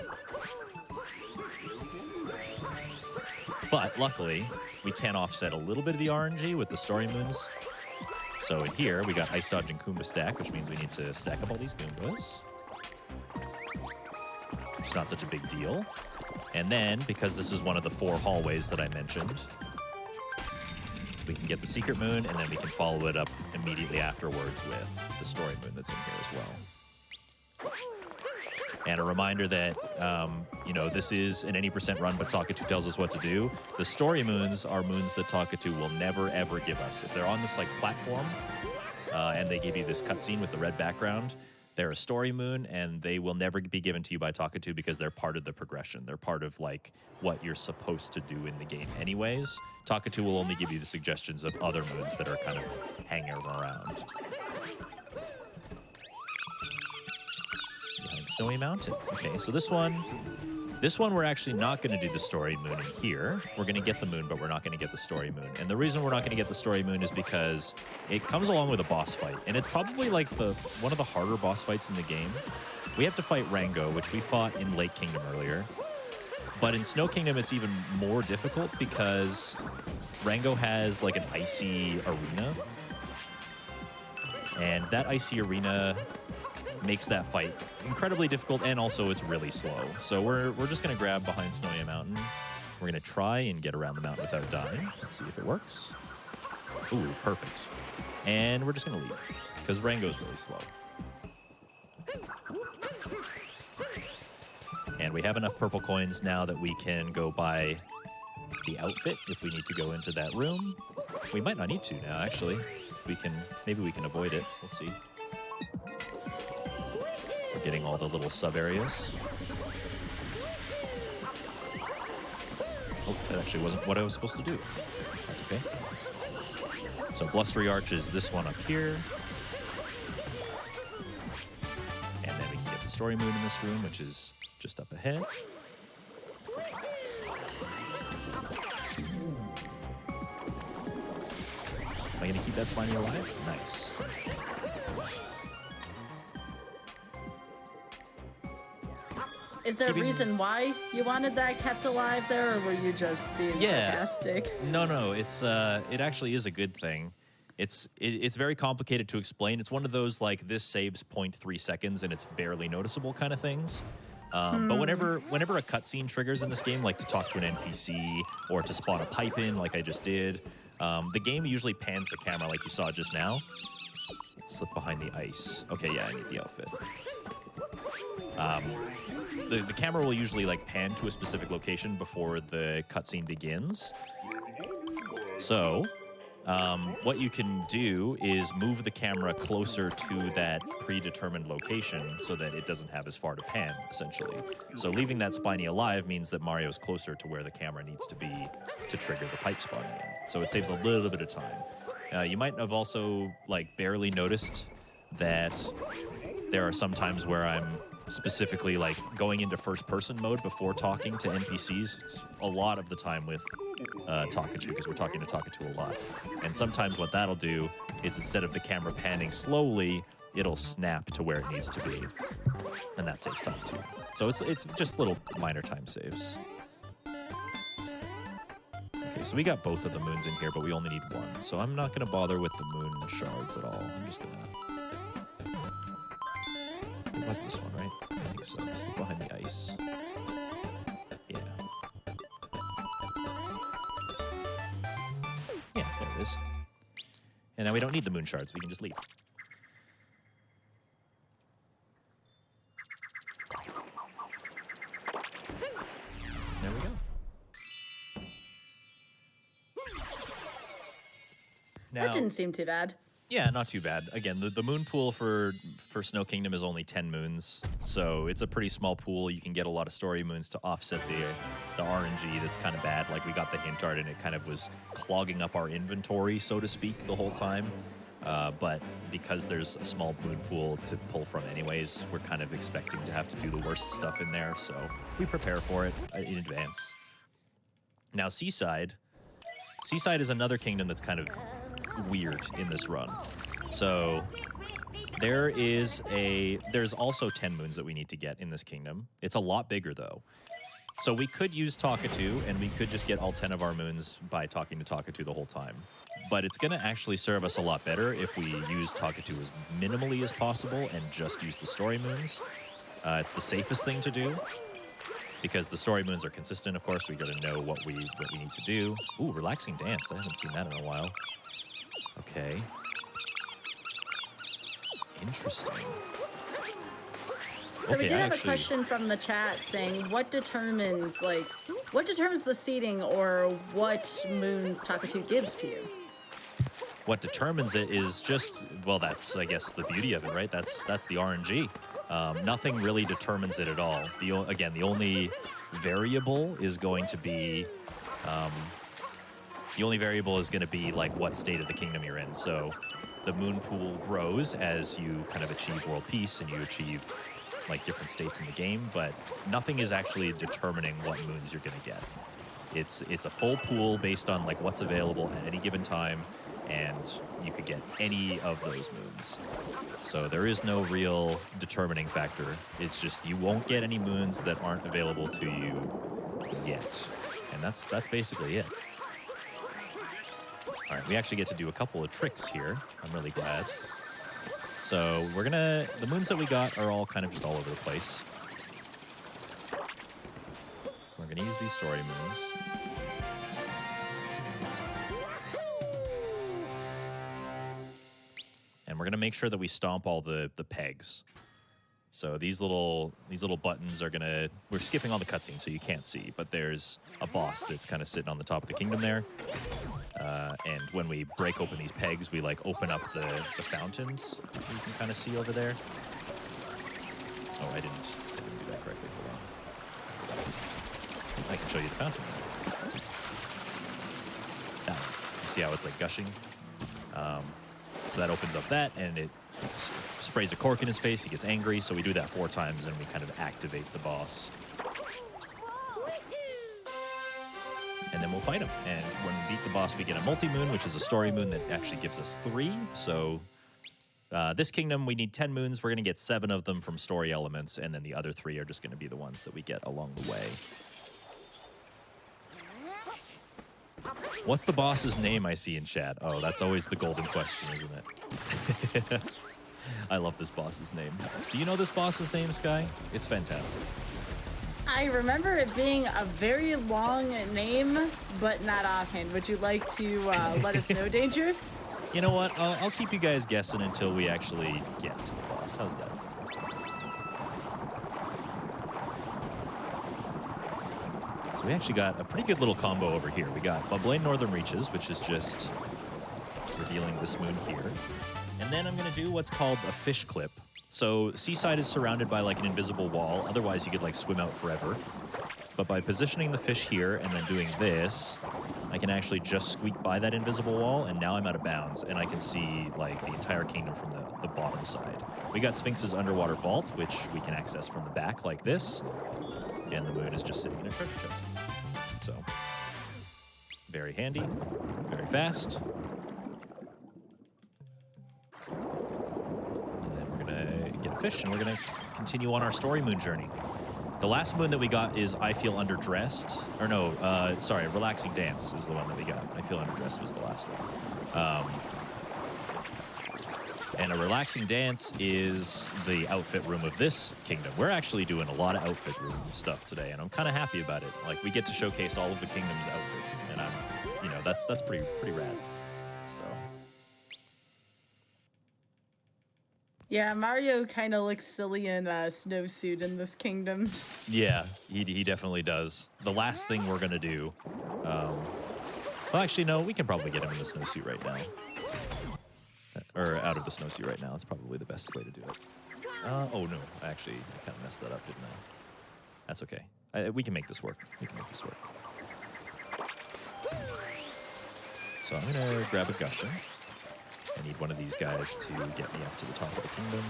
But luckily, we can offset a little bit of the RNG with the story moons. So in here, we got Ice Dodge and Goomba stack, which means we need to stack up all these Goombas. It's not such a big deal. And then, because this is one of the 4 hallways that I mentioned, we can get the secret moon, and then we can follow it up immediately afterwards with the story moon that's in here as well. And a reminder that, this is an any % run, but Takatu tells us what to do. The story moons are moons that Takatu will never, ever give us. If they're on this, like, platform, and they give you this cutscene with the red background, they're a story moon, and they will never be given to you by Takatu because they're part of the progression. They're part of, like, what you're supposed to do in the game anyways. Takatu will only give you the suggestions of other moons that are kind of hanging around. Behind Snowy Mountain. Okay, so this one we're actually not going to do the story moon in here. We're going to get the moon, but we're not going to get the story moon. And the reason we're not going to get the story moon is because it comes along with a boss fight. And it's probably like one of the harder boss fights in the game. We have to fight Rango, which we fought in Lake Kingdom earlier. But in Snow Kingdom, it's even more difficult because Rango has like an icy arena. And that icy arena makes that fight incredibly difficult, and also it's really slow. So we're just going to grab behind Snowy Mountain. We're going to try and get around the mountain without dying. Let's see if it works. Ooh, perfect. And we're just going to leave because Rango's really slow. And we have enough purple coins now that we can go buy the outfit if we need to go into that room. We might not need to now, actually. Maybe we can avoid it. We'll see. We're getting all the little sub areas. Oh, that actually wasn't what I was supposed to do. That's okay. So Blustery Arch is this one up here. And then we can get the story moon in this room, which is just up ahead. Am I going to keep that Spiny alive? Nice. Is there a reason why you wanted that kept alive there, or were you just being sarcastic? No. It actually is a good thing. It's very complicated to explain. It's one of those like this saves 0.3 seconds and it's barely noticeable kind of things. But whenever a cutscene triggers in this game, like to talk to an NPC or to spawn a pipe in, like I just did, the game usually pans the camera like you saw just now. Slip behind the ice. Okay, yeah, I need the outfit. The camera will usually like pan to a specific location before the cutscene begins. So what you can do is move the camera closer to that predetermined location so that it doesn't have as far to pan, essentially. So leaving that Spiny alive means that Mario's closer to where the camera needs to be to trigger the pipe spawning in. So it saves a little bit of time. You might have also, like, barely noticed that there are some times where I'm specifically, like, going into first-person mode before talking to NPCs a lot of the time with Talkatoo, because we're talking to Talkatoo a lot. And sometimes what that'll do is instead of the camera panning slowly, it'll snap to where it needs to be. And that saves time, too. So it's just little minor time saves. Okay, so we got both of the moons in here, but we only need one. So I'm not going to bother with the moon shards at all. I'm just going to... It was this one, right? I think so. Just look behind the ice. Yeah. Yeah, there it is. And now we don't need the moon shards. We can just leave. There we go. Now, That didn't seem too bad. yeah, not too bad. Again, the moon pool for Snow Kingdom is only 10 moons, so it's a pretty small pool. You can get a lot of story moons to offset the RNG that's kind of bad. Like, we got the hint art, and it kind of was clogging up our inventory, so to speak, the whole time. But because there's a small moon pool to pull from anyways, we're kind of expecting to have to do the worst stuff in there, so we prepare for it in advance. Now, Seaside is another kingdom that's kind of weird in this run. So there's also 10 moons that we need to get in this kingdom. It's a lot bigger, though. So we could use Talkatoo, and we could just get all 10 of our moons by talking to Talkatoo the whole time. But it's going to actually serve us a lot better if we use Talkatoo as minimally as possible and just use the story moons. It's the safest thing to do, because the story moons are consistent, of course. We got to know what we need to do. Ooh, relaxing dance. I haven't seen that in a while. Okay. Interesting. So okay, we did have a question from the chat saying, what determines the seeding or what moons Talkatoo gives to you? What determines it is just, well, that's, I guess, the beauty of it, right? That's the RNG. Nothing really determines it at all. Again, the only variable is going to be like what state of the kingdom you're in. So the moon pool grows as you kind of achieve world peace and you achieve like different states in the game, but nothing is actually determining what moons you're going to get. It's a full pool based on like what's available at any given time, and you could get any of those moons. So there is no real determining factor. It's just you won't get any moons that aren't available to you yet. And that's basically it. All right, we actually get to do a couple of tricks here. I'm really glad. So the moons that we got are all kind of just all over the place. We're gonna use these story moons. And we're gonna make sure that we stomp all the pegs. So these little buttons are we're skipping all the cutscenes so you can't see, but there's a boss that's kind of sitting on the top of the kingdom there. And when we break open these pegs, we like open up the fountains you can kind of see over there. Oh, I didn't do that correctly. Hold on. I can show you the fountain. That one. You see how it's like gushing? So that opens up that, and it sprays a cork in his face. He gets angry, so we do that 4 times, and we kind of activate the boss. And then we'll fight him. And when we beat the boss, we get a multi-moon, which is a story moon that actually gives us 3. So this kingdom, we need 10 moons. We're going to get 7 of them from story elements, and then the other 3 are just going to be the ones that we get along the way. What's the boss's name I see in chat? Oh, that's always the golden question, isn't it? I love this boss's name. Do you know this boss's name, Sky? It's fantastic. I remember it being a very long name, but not offhand. Would you like to let us know, Dangerous? You know what? I'll keep you guys guessing until we actually get to the boss. How's that sound? So we actually got a pretty good little combo over here. We got Bubblaine Northern Reaches, which is just revealing this moon here. And then I'm going to do what's called a fish clip. So Seaside is surrounded by like an invisible wall. Otherwise, you could like swim out forever. But by positioning the fish here and then doing this, I can actually just squeak by that invisible wall, and now I'm out of bounds, and I can see like the entire kingdom from the bottom side. We got Sphinx's underwater vault, which we can access from the back like this. And the moon is just sitting in a treasure chest. So, very handy, very fast. And then we're gonna get a fish, and we're gonna continue on our story moon journey. The last moon that we got is I Feel Underdressed. Or no, sorry, Relaxing Dance is the one that we got. I Feel Underdressed was the last one. And a Relaxing Dance is the outfit room of this kingdom. We're actually doing a lot of outfit room stuff today, and I'm kind of happy about it. Like, we get to showcase all of the kingdom's outfits, and I'm, you know, that's pretty rad. So. Yeah, Mario kind of looks silly in a snowsuit in this kingdom. Yeah, he definitely does. The last thing we're going to do... well, actually, no, we can probably get him in the snowsuit right now. Or out of the snowsuit right now. That's probably the best way to do it. Oh, no. Actually, I kind of messed that up, didn't I? That's okay. We can make this work. We can make this work. So I'm going to grab a Gushin. I need one of these guys to get me up to the top of the kingdom,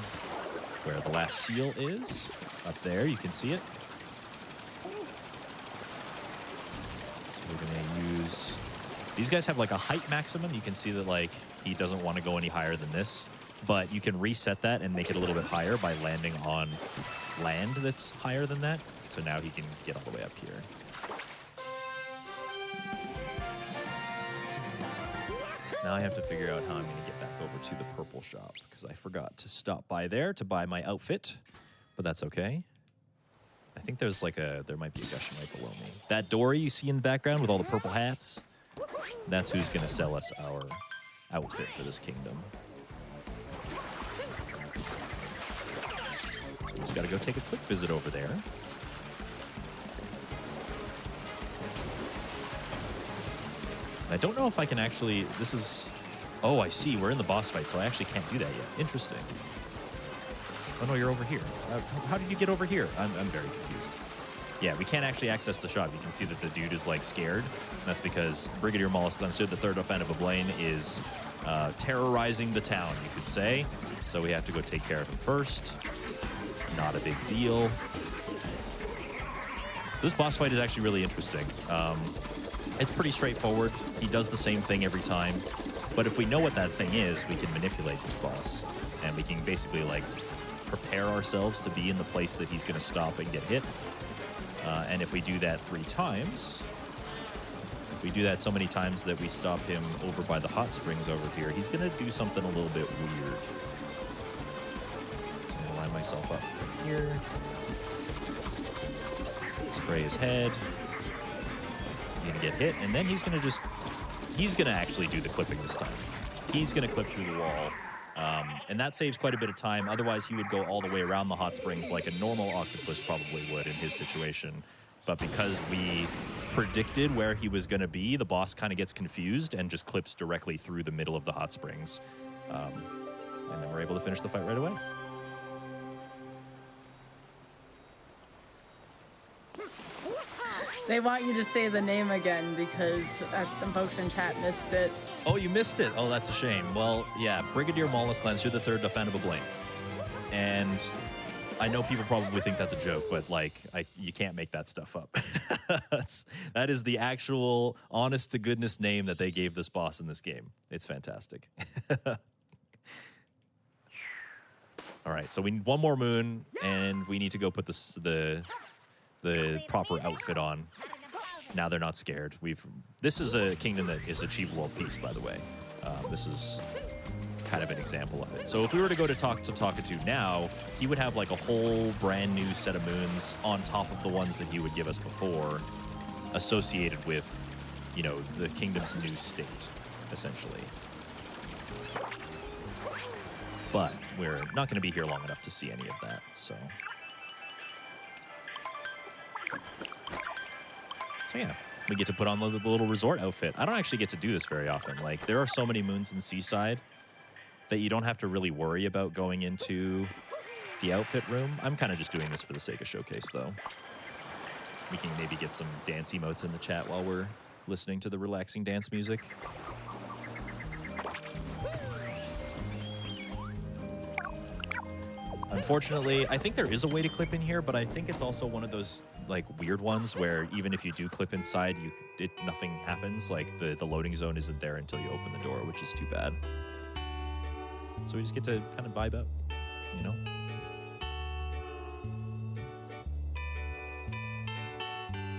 where the last seal is. Up there, you can see it. So we're gonna use... These guys have like a height maximum. You can see that like he doesn't want to go any higher than this, but you can reset that and make it a little bit higher by landing on land that's higher than that. So now he can get all the way up here. Now I have to figure out how I'm going to get back over to the purple shop, because I forgot to stop by there to buy my outfit, but that's okay. I think there's like there might be a Gushin right below me. That Dory you see in the background with all the purple hats, that's who's going to sell us our outfit for this kingdom. So we just got to go take a quick visit over there. I don't know if I can actually... This is... Oh, I see. We're in the boss fight, so I actually can't do that yet. Interesting. Oh, no, you're over here. How did you get over here? I'm very confused. Yeah, we can't actually access the shop. You can see that the dude is, like, scared. And that's because Brigadier Mollusk Lancer, the third offender of Blaine, is terrorizing the town, you could say. So we have to go take care of him first. Not a big deal. So this boss fight is actually really interesting. It's pretty straightforward. He does the same thing every time. But if we know what that thing is, we can manipulate this boss. And we can basically, like, prepare ourselves to be in the place that he's going to stop and get hit. And if we do that 3 times, if we do that so many times that we stop him over by the hot springs over here, he's going to do something a little bit weird. So I'm going to line myself up right here. Spray his head. He's going to get hit, and then he's going to actually do the clipping this time. He's going to clip through the wall, and that saves quite a bit of time. Otherwise, he would go all the way around the hot springs like a normal octopus probably would in his situation. But because we predicted where he was going to be, the boss kind of gets confused and just clips directly through the middle of the hot springs. And then we're able to finish the fight right away. They want you to say the name again because some folks in chat missed it. Oh, you missed it. Oh, that's a shame. Well, yeah, Brigadier Mollusk Lancer, the third offender of Blaine. And I know people probably think that's a joke, but like, you can't make that stuff up. That is the actual honest to goodness name that they gave this boss in this game. It's fantastic. All right, so we need one more moon, and we need to go put the proper outfit on. Now they're not scared. This is a kingdom that is achievable of peace, by the way. This is kind of an example of it. So if we were to go to talk to Talkatu now, he would have like a whole brand new set of moons on top of the ones that he would give us before, associated with, you know, the kingdom's new state, essentially. But we're not going to be here long enough to see any of that, so... So yeah, We get to put on the little resort outfit. I don't actually get to do this very often. Like, there are so many moons in Seaside that you don't have to really worry about going into the outfit room. I'm kind of just doing this for the sake of showcase, though. We can maybe get some dance emotes in the chat while we're listening to the relaxing dance music. Unfortunately, I think there is a way to clip in here, but I think it's also one of those like weird ones where even if you do clip inside, nothing happens. Like the loading zone isn't there until you open the door, which is too bad. So we just get to kind of vibe out, you know?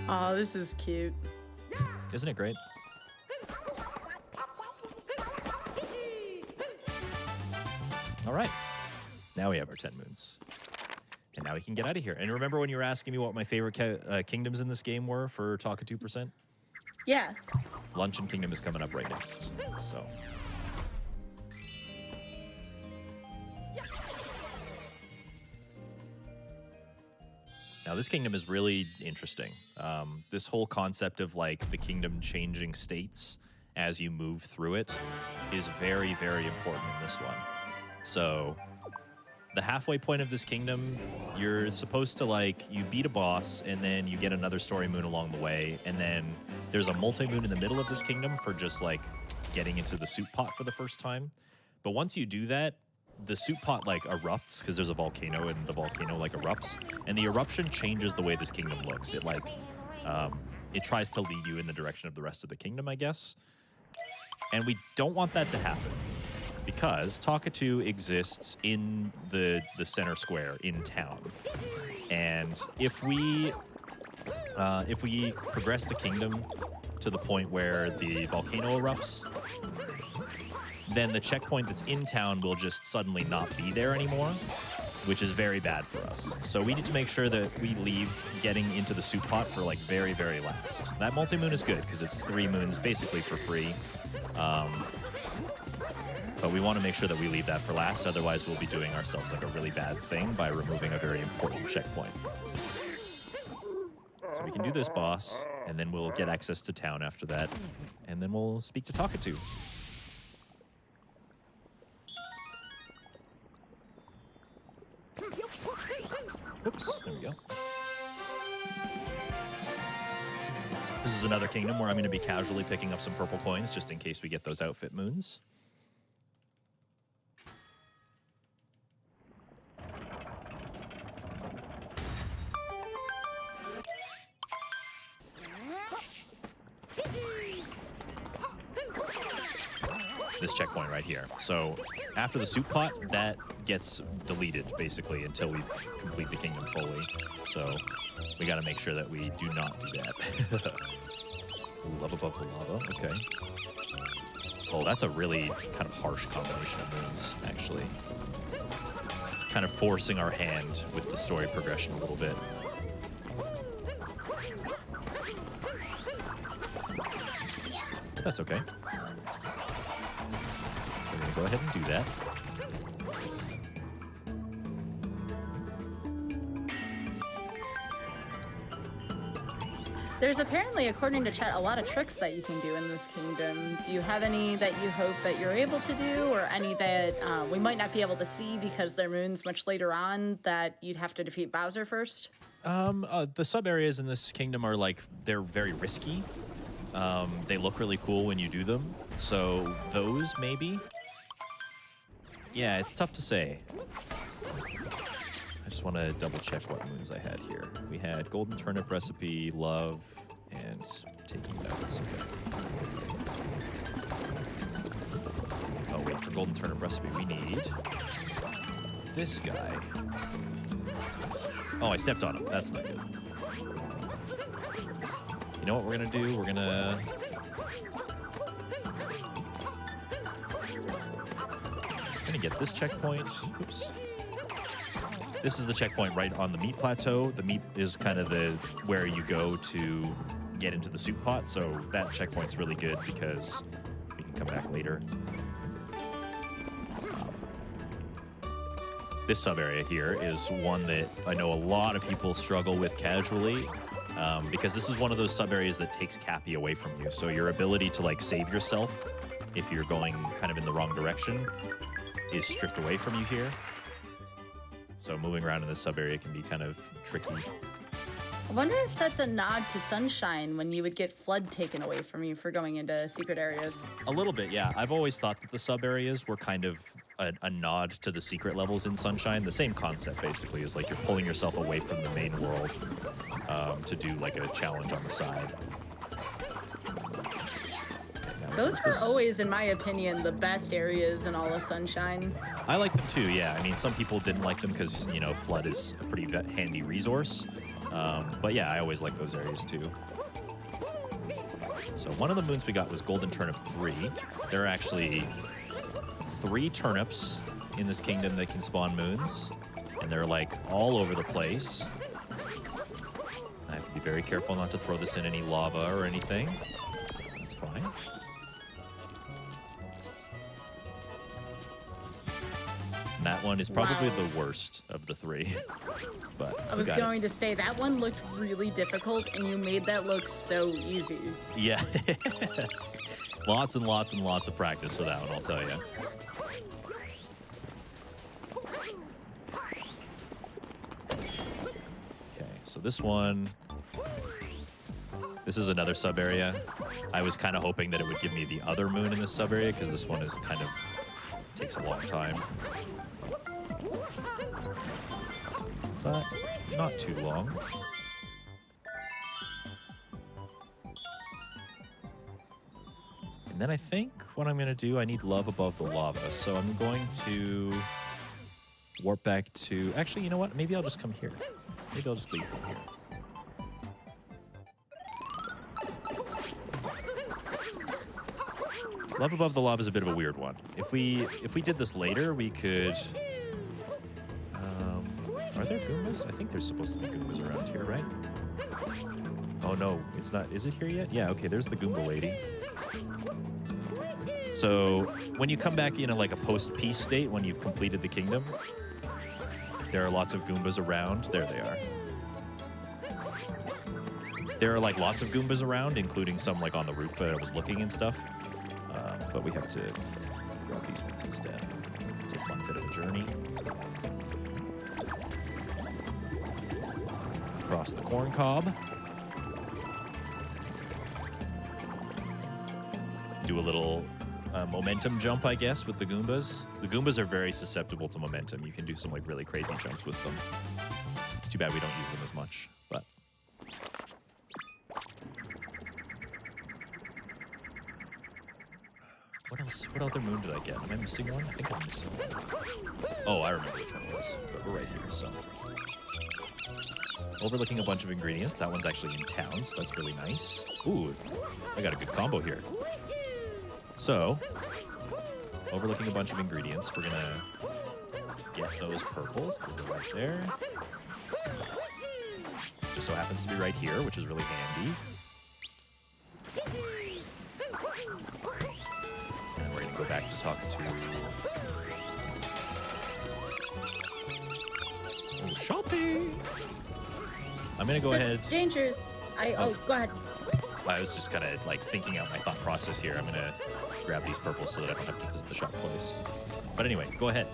Oh, this is cute. Isn't it great? All right. Now we have our 10 moons. And now we can get out of here. And remember when you were asking me what my favorite kingdoms in this game were for Taka 2%? Yeah. Luncheon Kingdom is coming up right next. So. Now this kingdom is really interesting. This whole concept of like the kingdom changing states as you move through it is very, very important in this one. So the halfway point of this kingdom, you're supposed to like, you beat a boss and then you get another story moon along the way. And then there's a multi-moon in the middle of this kingdom for just like getting into the soup pot for the first time. But once you do that, the soup pot like erupts because there's a volcano and the volcano like erupts. And the eruption changes the way this kingdom looks. It like, it tries to lead you in the direction of the rest of the kingdom, I guess. And we don't want that to happen, because Taka 2 exists in the center square in town. And if we progress the kingdom to the point where the volcano erupts, then the checkpoint that's in town will just suddenly not be there anymore, which is very bad for us. So we need to make sure that we leave getting into the soup pot for like very, very last. That multi-moon is good because it's 3 moons basically for free. But we want to make sure that we leave that for last, otherwise we'll be doing ourselves like a really bad thing by removing a very important checkpoint. So we can do this boss, and then we'll get access to town after that, and then we'll speak to Taka 2. Oops, there we go. This is another kingdom where I'm going to be casually picking up some purple coins just in case we get those outfit moons. This checkpoint right here. So after the soup pot, that gets deleted basically until we complete the kingdom fully. So we got to make sure that we do not do that. Ooh, love above the lava. Okay. Oh, that's a really kind of harsh combination of moons, actually. It's kind of forcing our hand with the story progression a little bit. But that's okay. We're going to go ahead and do that. There's apparently, according to chat, a lot of tricks that you can do in this kingdom. Do you have any that you hope that you're able to do, or any that we might not be able to see because they're moons much later on that you'd have to defeat Bowser first? The sub areas in this kingdom are like, they're very risky. They look really cool when you do them. So those maybe. Yeah, it's tough to say. I just want to double check what moons I had here. We had Golden Turnip Recipe, Love, and Taking Notes. Okay. Oh, wait, for Golden Turnip Recipe, we need this guy. Oh, I stepped on him. That's not good. You know what we're going to do? We're going to... get this checkpoint. Oops. This is the checkpoint right on the meat plateau. The meat is kind of where you go to get into the soup pot, so that checkpoint's really good because we can come back later. This sub area here is one that I know a lot of people struggle with casually. because this is one of those sub areas that takes Cappy away from you. So your ability to like save yourself if you're going kind of in the wrong direction is stripped away from you here. So moving around in this sub area can be kind of tricky. I wonder if that's a nod to Sunshine when you would get Flood taken away from you for going into secret areas. A little bit, yeah. I've always thought that the sub areas were kind of a nod to the secret levels in Sunshine. The same concept, basically, is like you're pulling yourself away from the main world to do like a challenge on the side. Those were always, in my opinion, the best areas in all of Sunshine. I like them too, yeah. I mean, some people didn't like them because, you know, Flood is a pretty handy resource. But yeah, I always like those areas too. So one of the moons we got was Golden Turnip 3. There are actually 3 turnips in this kingdom that can spawn moons. And they're like all over the place. I have to be very careful not to throw this in any lava or anything. That's fine. And that one is probably the worst of the 3. But I was going to say, that one looked really difficult, and you made that look so easy. Yeah. Lots and lots and lots of practice for that one, I'll tell you. Okay, so this one... This is another sub-area. I was kind of hoping that it would give me the other moon in this sub-area, because this one is kind of... takes a long time. But not too long. And then I think what I'm going to do, I need love above the lava. So I'm going to warp back to... Actually, you know what? Maybe I'll just come here. Maybe I'll just leave from here. Love above the lava is a bit of a weird one. If we did this later, we could... are there Goombas? I think there's supposed to be Goombas around here, right? Oh no, it's not. Is it here yet? Yeah, okay, there's the Goomba lady. So when you come back in like a post-peace state, when you've completed the kingdom, there are lots of Goombas around. There they are. There are like lots of Goombas around, including some like on the roof that I was looking and stuff. But we have to grab these ones instead. Take one bit of a journey. Across the corn cob. Do a little momentum jump, I guess, with the Goombas. The Goombas are very susceptible to momentum. You can do some like really crazy jumps with them. It's too bad we don't use them as much, but... What else? What other moon did I get? Am I missing one? I think I'm missing one. Oh, I remember which one it was. But we're right here, so... Overlooking a bunch of ingredients. That one's actually in town, so that's really nice. Ooh, I got a good combo here. So, overlooking a bunch of ingredients, we're gonna get those purples, because they're right there. Just so happens to be right here, which is really handy. And we're gonna go back to talk to... Oh, shopping! I'm gonna go ahead. Dangers. Oh, go ahead. I was just kind of like thinking out my thought process here. I'm gonna grab these purples so that I don't have to visit the shop twice. But anyway, go ahead.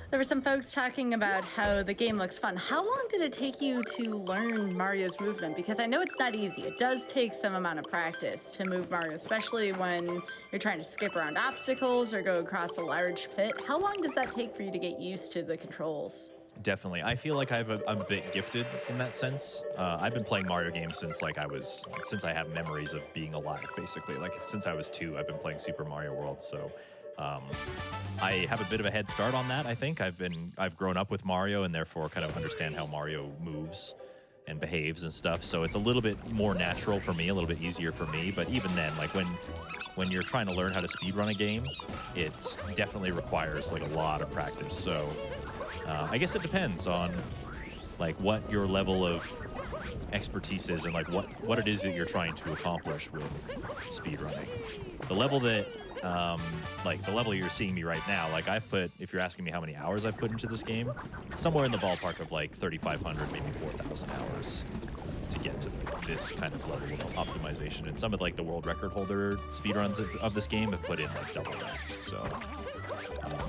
There were some folks talking about how the game looks fun. How long did it take you to learn Mario's movement? Because I know it's not easy. It does take some amount of practice to move Mario, especially when you're trying to skip around obstacles or go across a large pit. How long does that take for you to get used to the controls? Definitely. I feel like I'm a bit gifted in that sense. I've been playing Mario games since since I have memories of being alive, basically. Like since I was 2, I've been playing Super Mario World. So I have a bit of a head start on that. I think I've grown up with Mario and therefore kind of understand how Mario moves and behaves and stuff. So it's a little bit more natural for me, a little bit easier for me. But even then, like when you're trying to learn how to speedrun a game, it definitely requires like a lot of practice. So I guess it depends on like what your level of expertise is and like what it is that you're trying to accomplish with speedrunning. The level that the level you're seeing me right now, like if you're asking me how many hours I've put into this game, somewhere in the ballpark of like 3,500, maybe 4,000 hours. to get to this kind of level of optimization. And some of like the world record holder speedruns of this game have put in like double that. So,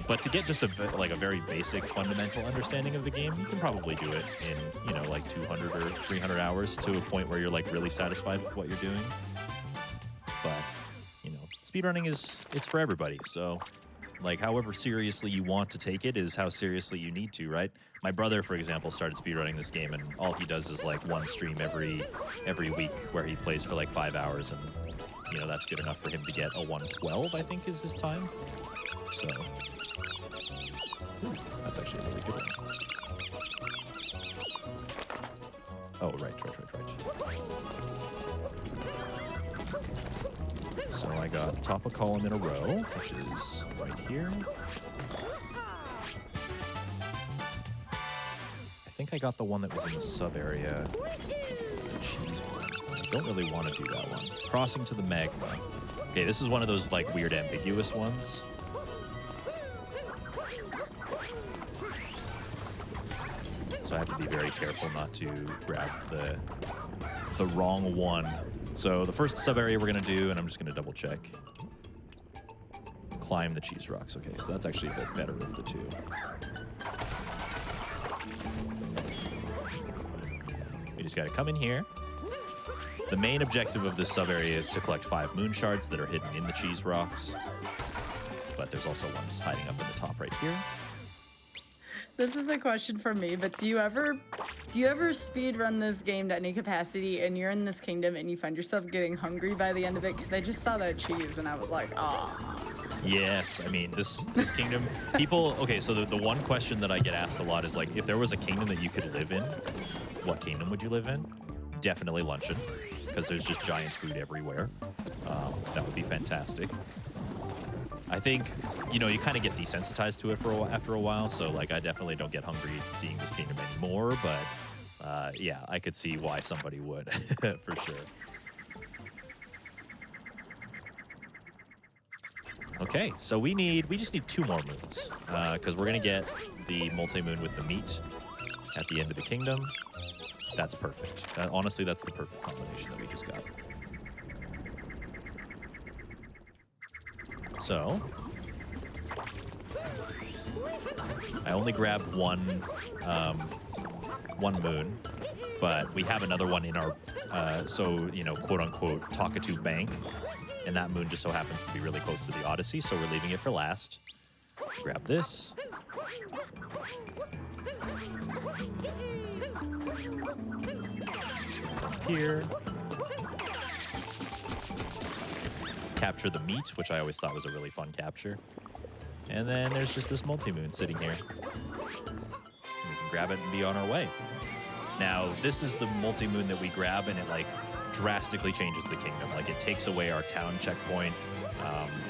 but to get just a very basic fundamental understanding of the game, you can probably do it in, you know, like 200 or 300 hours to a point where you're like really satisfied with what you're doing. But, you know, speedrunning it's for everybody. So, like, however seriously you want to take it is how seriously you need to, right? My brother, for example, started speedrunning this game, and all he does is like one stream every week where he plays for like 5 hours, and you know that's good enough for him to get a 112, I think, is his time. So that's actually a really good one. Oh, right. So I got top of column in a row, which is right here. I think I got the one that was in the sub area. The cheese one. I don't really want to do that one. Crossing to the magma. Okay, this is one of those like weird ambiguous ones. So I have to be very careful not to grab the wrong one. So the first sub area we're gonna do, and I'm just gonna double check. Climb the cheese rocks. Okay, so that's actually the better of the two. We just gotta come in here. The main objective of this sub area is to collect 5 moon shards that are hidden in the cheese rocks. But there's also one just hiding up in the top right here. This is a question for me, but do you ever speed run this game to any capacity and you're in this kingdom and you find yourself getting hungry by the end of it? Because I just saw that cheese and I was like, ah. Yes, I mean, this kingdom, people, okay, so the one question that I get asked a lot is like, if there was a kingdom that you could live in, what kingdom would you live in? Definitely Luncheon, because there's just giant food everywhere. That would be fantastic. I think, you know, you kind of get desensitized to it after a while, so like I definitely don't get hungry seeing this kingdom anymore, but yeah, I could see why somebody would, for sure. Okay, so we just need 2 more moons, because we're gonna get the multi-moon with the meat at the end of the kingdom. That's perfect. Honestly, that's the perfect combination that we just got. So, I only grabbed one moon, but we have another one in our, so, you know, quote-unquote, Talkatoo bank, and that moon just so happens to be really close to the Odyssey, so we're leaving it for last. Grab this. Here. Capture the meat, which I always thought was a really fun capture. And then there's just this multi-moon sitting here. We can grab it and be on our way. Now, this is the multi-moon that we grab, and it like drastically changes the kingdom. Like it takes away our town checkpoint.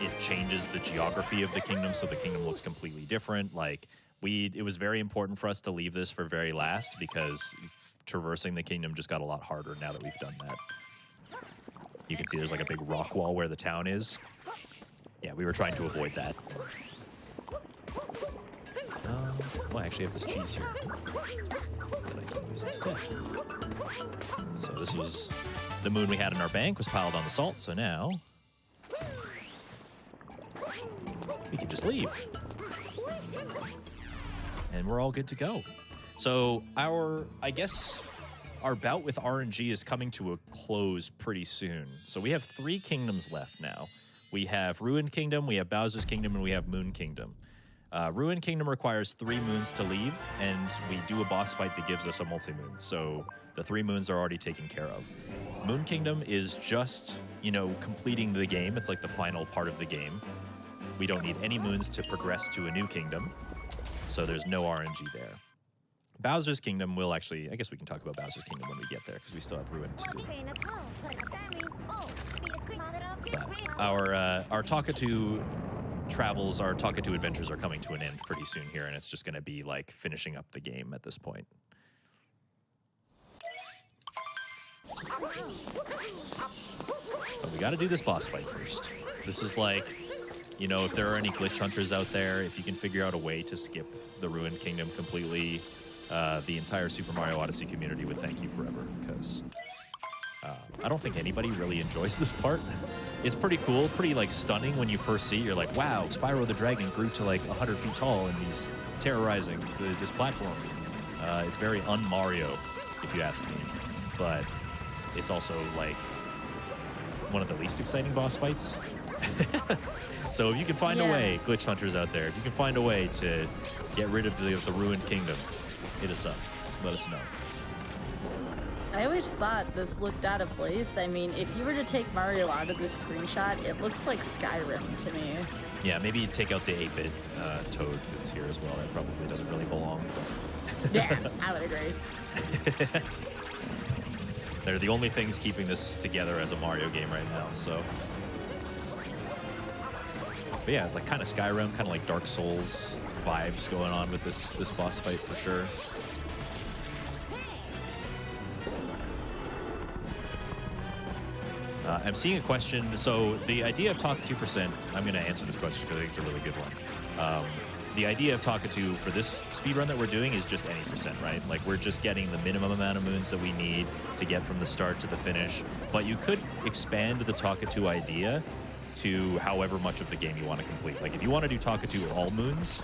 It changes the geography of the kingdom, so the kingdom looks completely different. Like it was very important for us to leave this for very last because traversing the kingdom just got a lot harder now that we've done that. You can see there's like a big rock wall where the town is. Yeah, we were trying to avoid that. Well, I actually have this cheese here that I can use instead. So this was the moon we had in our bank was piled on the salt, so now we can just leave. And we're all good to go. So I guess our bout with RNG is coming to a close pretty soon. So we have 3 kingdoms left now. We have Ruined Kingdom, we have Bowser's Kingdom, and we have Moon Kingdom. Ruined Kingdom requires 3 moons to leave, and we do a boss fight that gives us a multi-moon. So the 3 moons are already taken care of. Moon Kingdom is just, you know, completing the game. It's like the final part of the game. We don't need any moons to progress to a new kingdom, so there's no RNG there. Bowser's Kingdom will actually, I guess we can talk about Bowser's Kingdom when we get there, because we still have Ruined to do. But our Talkatoo travels, our Talkatoo adventures are coming to an end pretty soon here, and it's just going to be like finishing up the game at this point. But we got to do this boss fight first. This is like, you know, if there are any glitch hunters out there, if you can figure out a way to skip the Ruined Kingdom completely, the entire Super Mario Odyssey community would thank you forever, because I don't think anybody really enjoys this part. It's pretty cool, pretty like stunning when you first see it. You're like, wow, Spyro the Dragon grew to like 100 feet tall and he's terrorizing this platform. It's very un-Mario, if you ask me. But it's also like one of the least exciting boss fights. So if you can find a way, glitch hunters out there, if you can find a way to get rid of the ruined kingdom, hit us up. Let us know. I always thought this looked out of place. I mean, if you were to take Mario out of this screenshot, it looks like Skyrim to me. Yeah, maybe take out the 8-bit Toad that's here as well. That probably doesn't really belong. Yeah, I would agree. They're the only things keeping this together as a Mario game right now, so. But yeah, like kind of Skyrim, kind of like Dark Souls vibes going on with this boss fight for sure. I'm seeing a question. So the idea of Talkatoo%, I'm going to answer this question because I think it's a really good one. The idea of Talkatoo for this speedrun that we're doing is just any percent, right? Like we're just getting the minimum amount of moons that we need to get from the start to the finish. But you could expand the Talkatoo idea to however much of the game you want to complete. Like if you want to do Talkatoo all moons,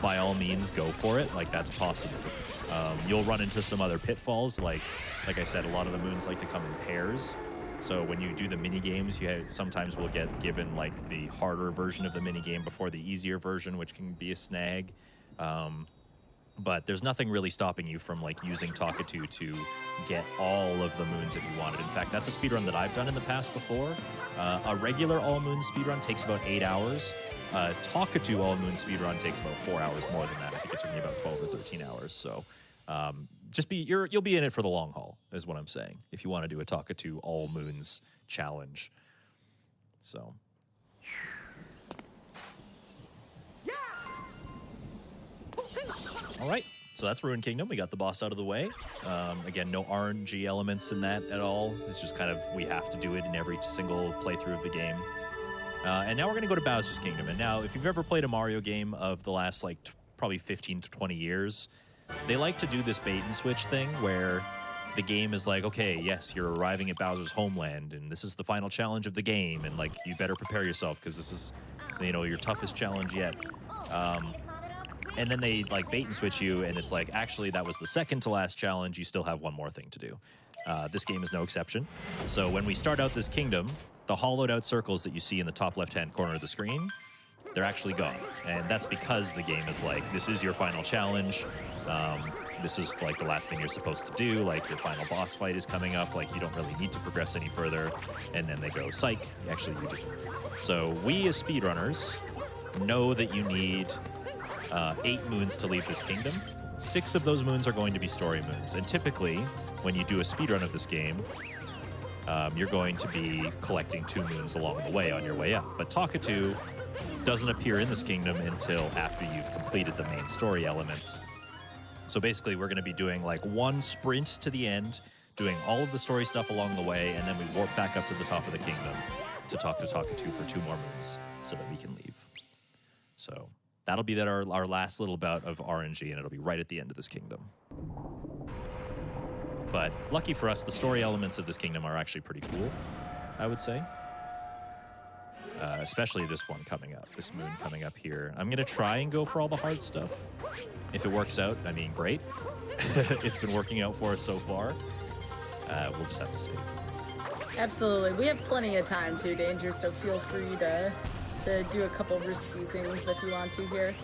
by all means go for it. Like that's possible. You'll run into some other pitfalls. Like I said, a lot of the moons like to come in pairs. So when you do the mini games, you sometimes will get given like the harder version of the mini game before the easier version, which can be a snag. But there's nothing really stopping you from like using Talkatoo to get all of the moons that you wanted. In fact, that's a speedrun that I've done in the past before. A regular all moon speedrun takes about 8 hours. Talkatoo all moon speedrun takes about 4 hours more than that. I think it took me about 12 or 13 hours. So you'll be in it for the long haul, is what I'm saying, if you want to do a Talkatoo all moons challenge. So. All right, so that's Ruined Kingdom. We got the boss out of the way. Again, no RNG elements in that at all. It's just kind of, we have to do it in every single playthrough of the game. And now we're going to go to Bowser's Kingdom. And now, if you've ever played a Mario game of the last, like, probably 15 to 20 years, they like to do this bait and switch thing where the game is like, okay, yes, you're arriving at Bowser's homeland, and this is the final challenge of the game, and, like, you better prepare yourself because this is, you know, your toughest challenge yet. And then they, like, bait and switch you, and it's like, actually, that was the second to last challenge. You still have one more thing to do. This game is no exception. So when we start out this kingdom, the hollowed out circles that you see in the top left-hand corner of the screen, they're actually gone. And that's because the game is like, this is your final challenge. This is like the last thing you're supposed to do. Like your final boss fight is coming up. Like you don't really need to progress any further. And then they go, psych, actually you do. So we as speedrunners know that you need 8 moons to leave this kingdom. 6 of those moons are going to be story moons. And typically, when you do a speedrun of this game, you're going to be collecting 2 moons along the way on your way up. But Talkatoo doesn't appear in this kingdom until after you've completed the main story elements. So basically, we're going to be doing like one sprint to the end, doing all of the story stuff along the way, and then we warp back up to the top of the kingdom to talk to Talkatoo for 2 more moons so that we can leave. So that'll be our last little bout of RNG, and it'll be right at the end of this kingdom. But lucky for us, the story elements of this kingdom are actually pretty cool, I would say. Especially this one coming up, this moon coming up here. I'm going to try and go for all the hard stuff. If it works out, I mean, great. It's been working out for us so far. We'll just have to see. Absolutely. We have plenty of time too, Danger, so feel free to do a couple risky things if you want to here.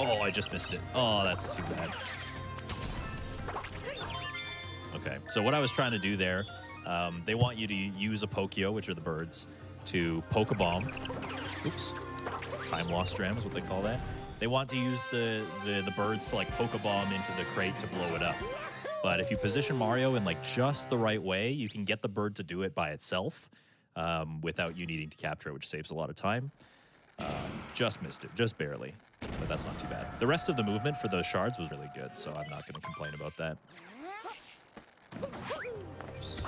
Oh, I just missed it. Oh, that's too bad. Okay, so what I was trying to do there, they want you to use a Pokio, which are the birds, to poke a bomb. Oops. Time loss dram is what they call that. They want to use the birds to like poke a bomb into the crate to blow it up. But if you position Mario in like just the right way, you can get the bird to do it by itself without you needing to capture it, which saves a lot of time. Just missed it, just barely, but that's not too bad. The rest of the movement for those shards was really good, so I'm not going to complain about that. bombs.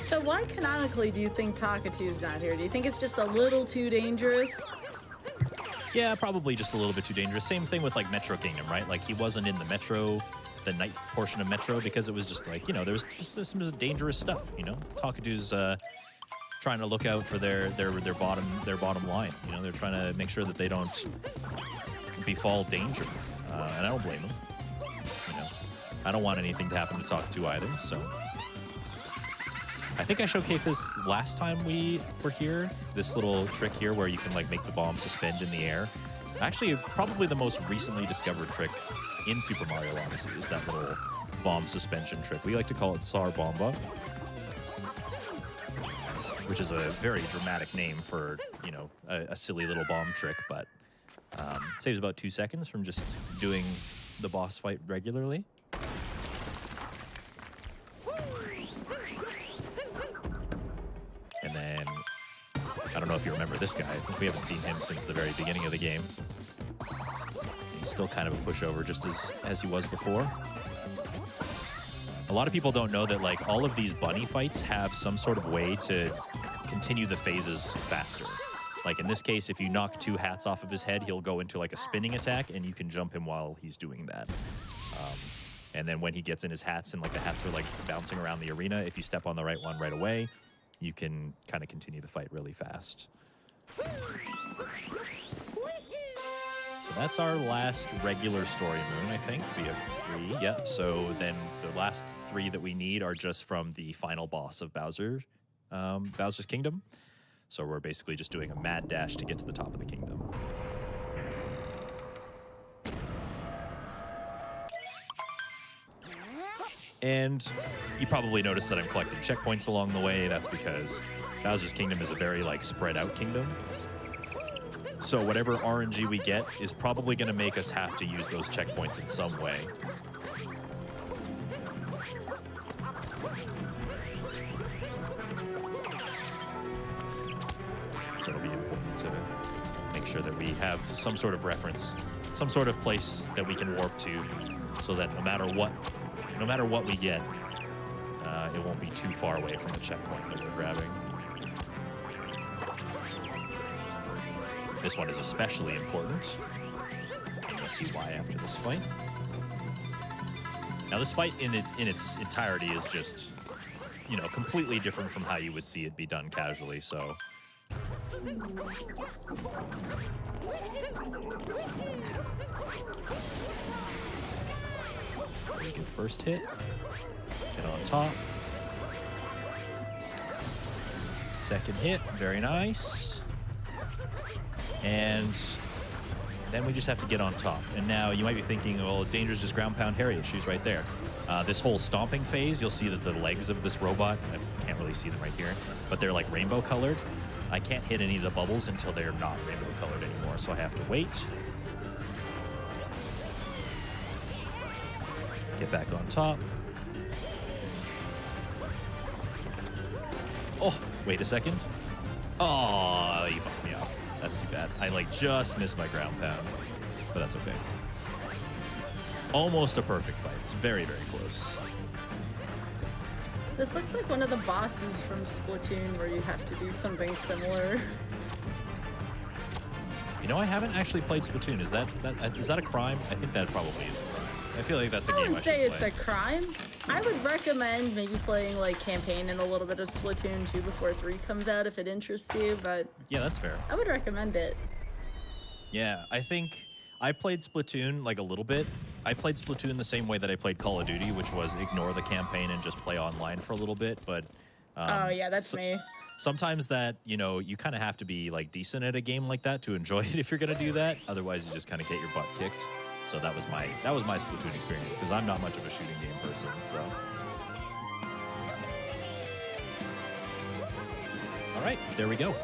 So why canonically do you think Takatu's not here? Do you think it's just a little too dangerous? Yeah, probably just a little bit too dangerous. Same thing with like Metro Kingdom, right? Like he wasn't in the Metro, the night portion of Metro, because it was just like, you know, there's just some dangerous stuff, you know? Takatu's trying to look out for their bottom line. You know, they're trying to make sure that they don't befall danger. And I don't blame them. You know, I don't want anything to happen to Takatu either, so. I think I showcased this last time we were here, this little trick here where you can like make the bomb suspend in the air. Actually, probably the most recently discovered trick in Super Mario Odyssey is that little bomb suspension trick. We like to call it Sar Bomba, which is a very dramatic name for, you know, a silly little bomb trick, but saves about 2 seconds from just doing the boss fight regularly. And then, I don't know if you remember this guy. We haven't seen him since the very beginning of the game. He's still kind of a pushover, just as he was before. A lot of people don't know that like all of these bunny fights have some sort of way to continue the phases faster. Like in this case, if you knock 2 hats off of his head, he'll go into like a spinning attack, and you can jump him while he's doing that. And then when he gets in his hats and like the hats are like bouncing around the arena, if you step on the right one right away, you can kind of continue the fight really fast. So that's our last regular story moon, I think. We have 3, yeah. So then the last 3 that we need are just from the final boss of Bowser's Kingdom. So we're basically just doing a mad dash to get to the top of the kingdom. And you probably noticed that I'm collecting checkpoints along the way. That's because Bowser's Kingdom is a very like spread out kingdom. So whatever RNG we get is probably going to make us have to use those checkpoints in some way. So it'll be important to make sure that we have some sort of reference, some sort of place that we can warp to, so that no matter what we get, it won't be too far away from the checkpoint that we're grabbing. This one is especially important. You'll see why after this fight. Now, this fight in its entirety is just, you know, completely different from how you would see it be done casually, so. We can first hit, get on top. Second hit, very nice. And then we just have to get on top. And now you might be thinking, well, Danger's just ground pound Harriet. She's right there. This whole stomping phase, you'll see that the legs of this robot, I can't really see them right here, but they're like rainbow colored. I can't hit any of the bubbles until they're not rainbow colored anymore, so I have to wait. Get back on top. Oh, wait a second. Oh, you bumped me off. That's too bad. I like just missed my ground pound, but that's okay. Almost a perfect fight. It's very, very close. This looks like one of the bosses from Splatoon where you have to do something similar. You know, I haven't actually played Splatoon. Is that a crime? I think that probably is a crime. I feel like that's a game I should play. I wouldn't say it's a crime. I would recommend maybe playing like campaign and a little bit of Splatoon 2 before 3 comes out if it interests you, but yeah, that's fair. I would recommend it. Yeah, I think I played Splatoon like a little bit. I played Splatoon the same way that I played Call of Duty, which was ignore the campaign and just play online for a little bit, but oh yeah, that's me. Sometimes that, you know, you kind of have to be like decent at a game like that to enjoy it if you're going to do that. Otherwise, you just kind of get your butt kicked. So that was my Splatoon experience, because I'm not much of a shooting game person, so. All right, there we go.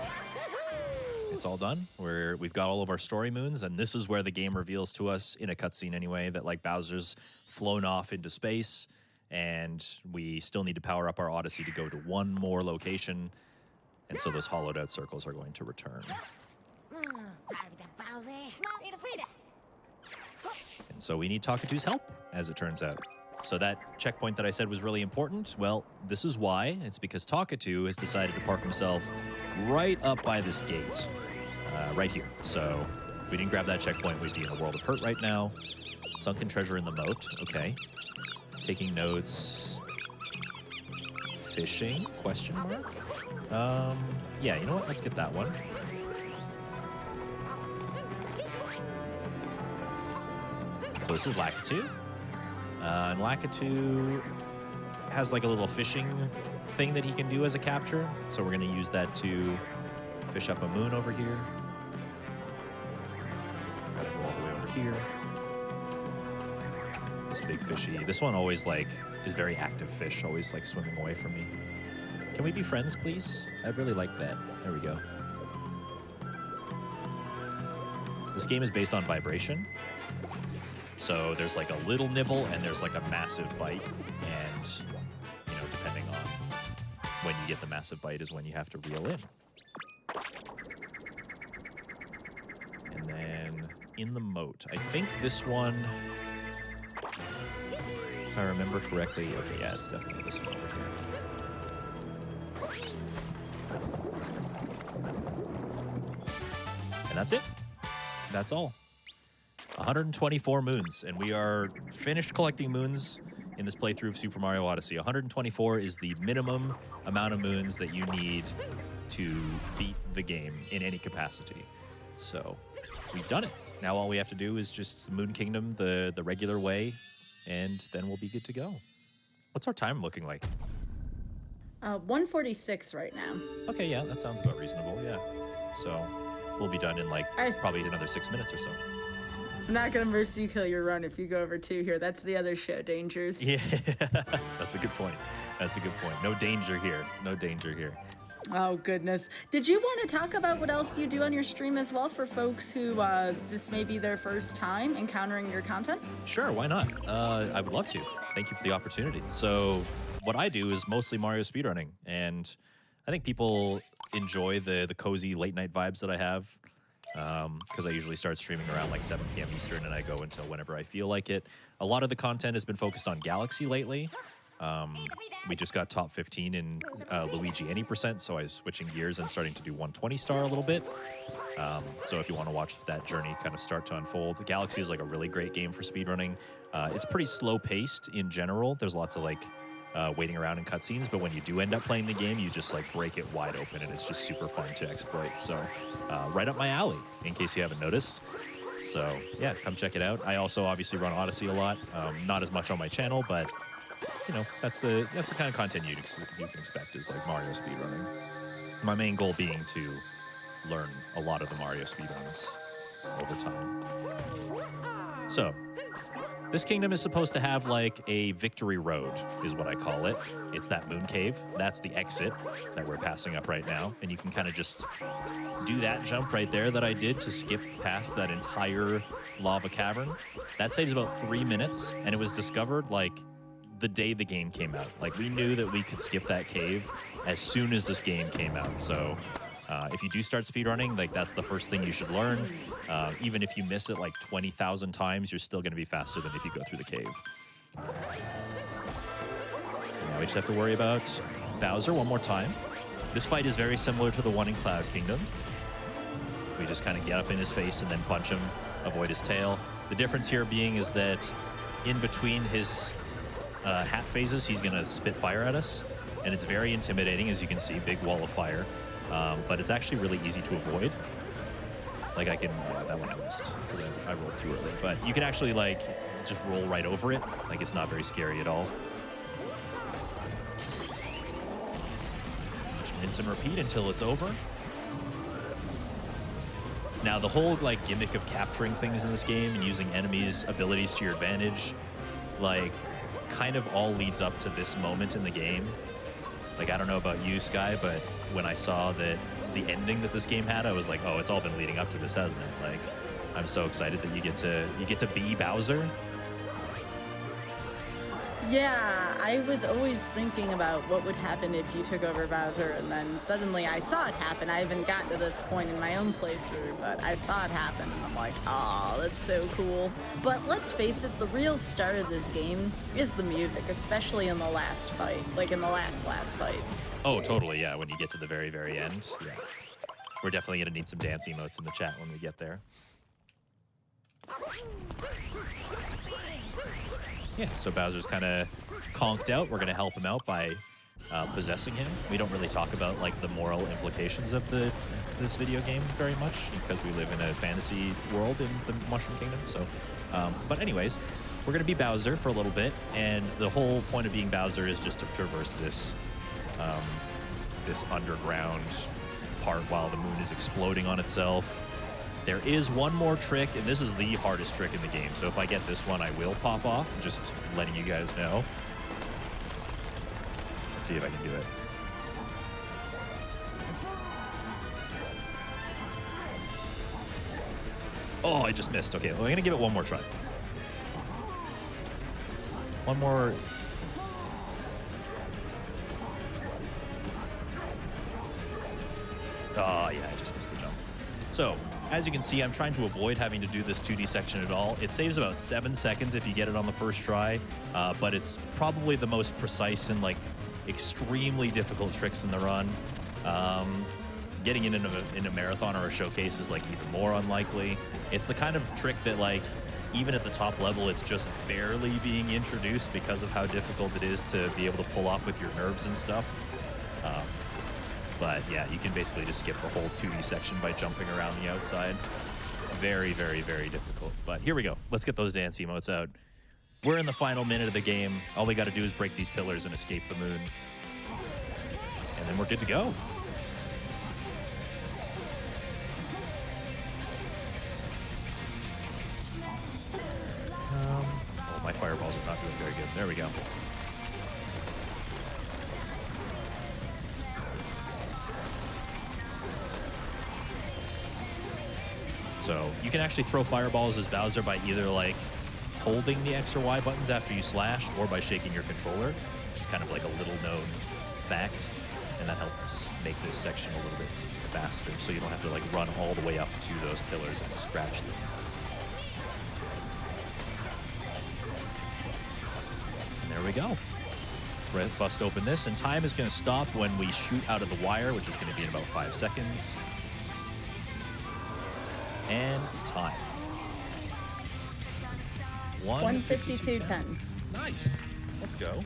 It's all done. We've got all of our story moons, and this is where the game reveals to us, in a cutscene anyway, that like Bowser's flown off into space, and we still need to power up our Odyssey to go to one more location, and so those hollowed out circles are going to return. And so we need Takatu's help, as it turns out. So that checkpoint that I said was really important, well, this is why. It's because Talkatoo has decided to park himself right up by this gate, right here. So if we didn't grab that checkpoint, we'd be in a world of hurt right now. Sunken treasure in the moat, okay. Taking notes. Fishing, question mark? Yeah, you know what, let's get that one. So this is Lakitu. And Lakitu has like a little fishing thing that he can do as a capture. So we're going to use that to fish up a moon over here. Gotta go all the way over here. This big fishy. This one always like is very active fish, always like swimming away from me. Can we be friends, please? I'd really like that. There we go. This game is based on vibration. So there's like a little nibble and there's like a massive bite. And, you know, depending on when you get the massive bite is when you have to reel in. And then in the moat, I think this one, if I remember correctly, okay, yeah, it's definitely this one over here. And that's it. That's all. 124 moons, and we are finished collecting moons in this playthrough of Super Mario Odyssey. 124 is the minimum amount of moons that you need to beat the game in any capacity. So we've done it. Now all we have to do is just Moon Kingdom the regular way, and then we'll be good to go. What's our time looking like? 1:46 right now. Okay, yeah, that sounds about reasonable, yeah. So we'll be done in like probably another 6 minutes or so. I'm not gonna mercy kill your run if you go over 2 here. That's the other show, Dangers. Yeah, that's a good point. That's a good point. No danger here. No danger here. Oh, goodness. Did you want to talk about what else you do on your stream as well for folks who this may be their first time encountering your content? Sure, why not? I would love to. Thank you for the opportunity. So what I do is mostly Mario speedrunning, and I think people enjoy the cozy late night vibes that I have. Because I usually start streaming around like 7 p.m. Eastern and I go until whenever I feel like it. A lot of the content has been focused on Galaxy lately. We just got top 15 in Luigi Any %, so I was switching gears and starting to do 120 star a little bit. So if you want to watch that journey kind of start to unfold, Galaxy is like a really great game for speedrunning. It's pretty slow paced in general. There's lots of like waiting around in cutscenes, but when you do end up playing the game, you just like break it wide open and it's just super fun to exploit. So right up my alley, in case you haven't noticed. So yeah, come check it out. I also obviously run Odyssey a lot, not as much on my channel, but you know, that's the kind of content you can expect is like Mario speedrunning. My main goal being to learn a lot of the Mario speedruns over time. So this kingdom is supposed to have like a victory road, is what I call it. It's that moon cave. That's the exit that we're passing up right now. And you can kind of just do that jump right there that I did to skip past that entire lava cavern. That saves about 3 minutes, and it was discovered like the day the game came out. Like we knew that we could skip that cave as soon as this game came out. So if you do start speedrunning, like that's the first thing you should learn. Even if you miss it like 20,000 times, you're still going to be faster than if you go through the cave. And now we just have to worry about Bowser one more time. This fight is very similar to the one in Cloud Kingdom. We just kind of get up in his face and then punch him, avoid his tail. The difference here being is that in between his hat phases, he's going to spit fire at us. And it's very intimidating, as you can see, big wall of fire. But it's actually really easy to avoid. Like I can, yeah, that one I missed because I rolled too early. But you can actually like just roll right over it. Like it's not very scary at all. Just rinse and repeat until it's over. Now the whole like gimmick of capturing things in this game and using enemies' abilities to your advantage, like kind of all leads up to this moment in the game. Like I don't know about you, Sky, but when I saw that the ending that this game had, I was like, oh, it's all been leading up to this, hasn't it? Like, I'm so excited that you get to be Bowser. Yeah, I was always thinking about what would happen if you took over Bowser, and then suddenly I saw it happen. I haven't gotten to this point in my own playthrough, but I saw it happen, and I'm like, oh, that's so cool. But let's face it, the real start of this game is the music, especially in the last fight, like in the last fight. Oh, totally, yeah, when you get to the very, very end. Yeah. We're definitely going to need some dance emotes in the chat when we get there. Yeah, so Bowser's kind of conked out. We're going to help him out by possessing him. We don't really talk about like the moral implications of this video game very much because we live in a fantasy world in the Mushroom Kingdom. So, but anyways, we're going to be Bowser for a little bit, and the whole point of being Bowser is just to traverse this this underground part while the moon is exploding on itself. There is one more trick, and this is the hardest trick in the game. So if I get this one, I will pop off, just letting you guys know. Let's see if I can do it. Oh, I just missed. Okay, well, I'm going to give it one more try. One more. Oh, yeah, I just missed the jump. So, as you can see, I'm trying to avoid having to do this 2D section at all. It saves about 7 seconds if you get it on the first try, but it's probably the most precise and like extremely difficult tricks in the run. Getting in a marathon or a showcase is like even more unlikely. It's the kind of trick that like even at the top level, it's just barely being introduced because of how difficult it is to be able to pull off with your nerves and stuff. But yeah, you can basically just skip the whole 2D section by jumping around the outside. Very, very, very difficult. But here we go. Let's get those dance emotes out. We're in the final minute of the game. All we got to do is break these pillars and escape the moon. And then we're good to go. Oh, my fireballs are not doing very good. There we go. So you can actually throw fireballs as Bowser by either like holding the X or Y buttons after you slash or by shaking your controller, which is kind of like a little known fact. And that helps make this section a little bit faster so you don't have to like run all the way up to those pillars and scratch them. And there we go. Bust open this, and time is going to stop when we shoot out of the wire, which is going to be in about 5 seconds. And it's time. 1:52:10. Nice. Let's go.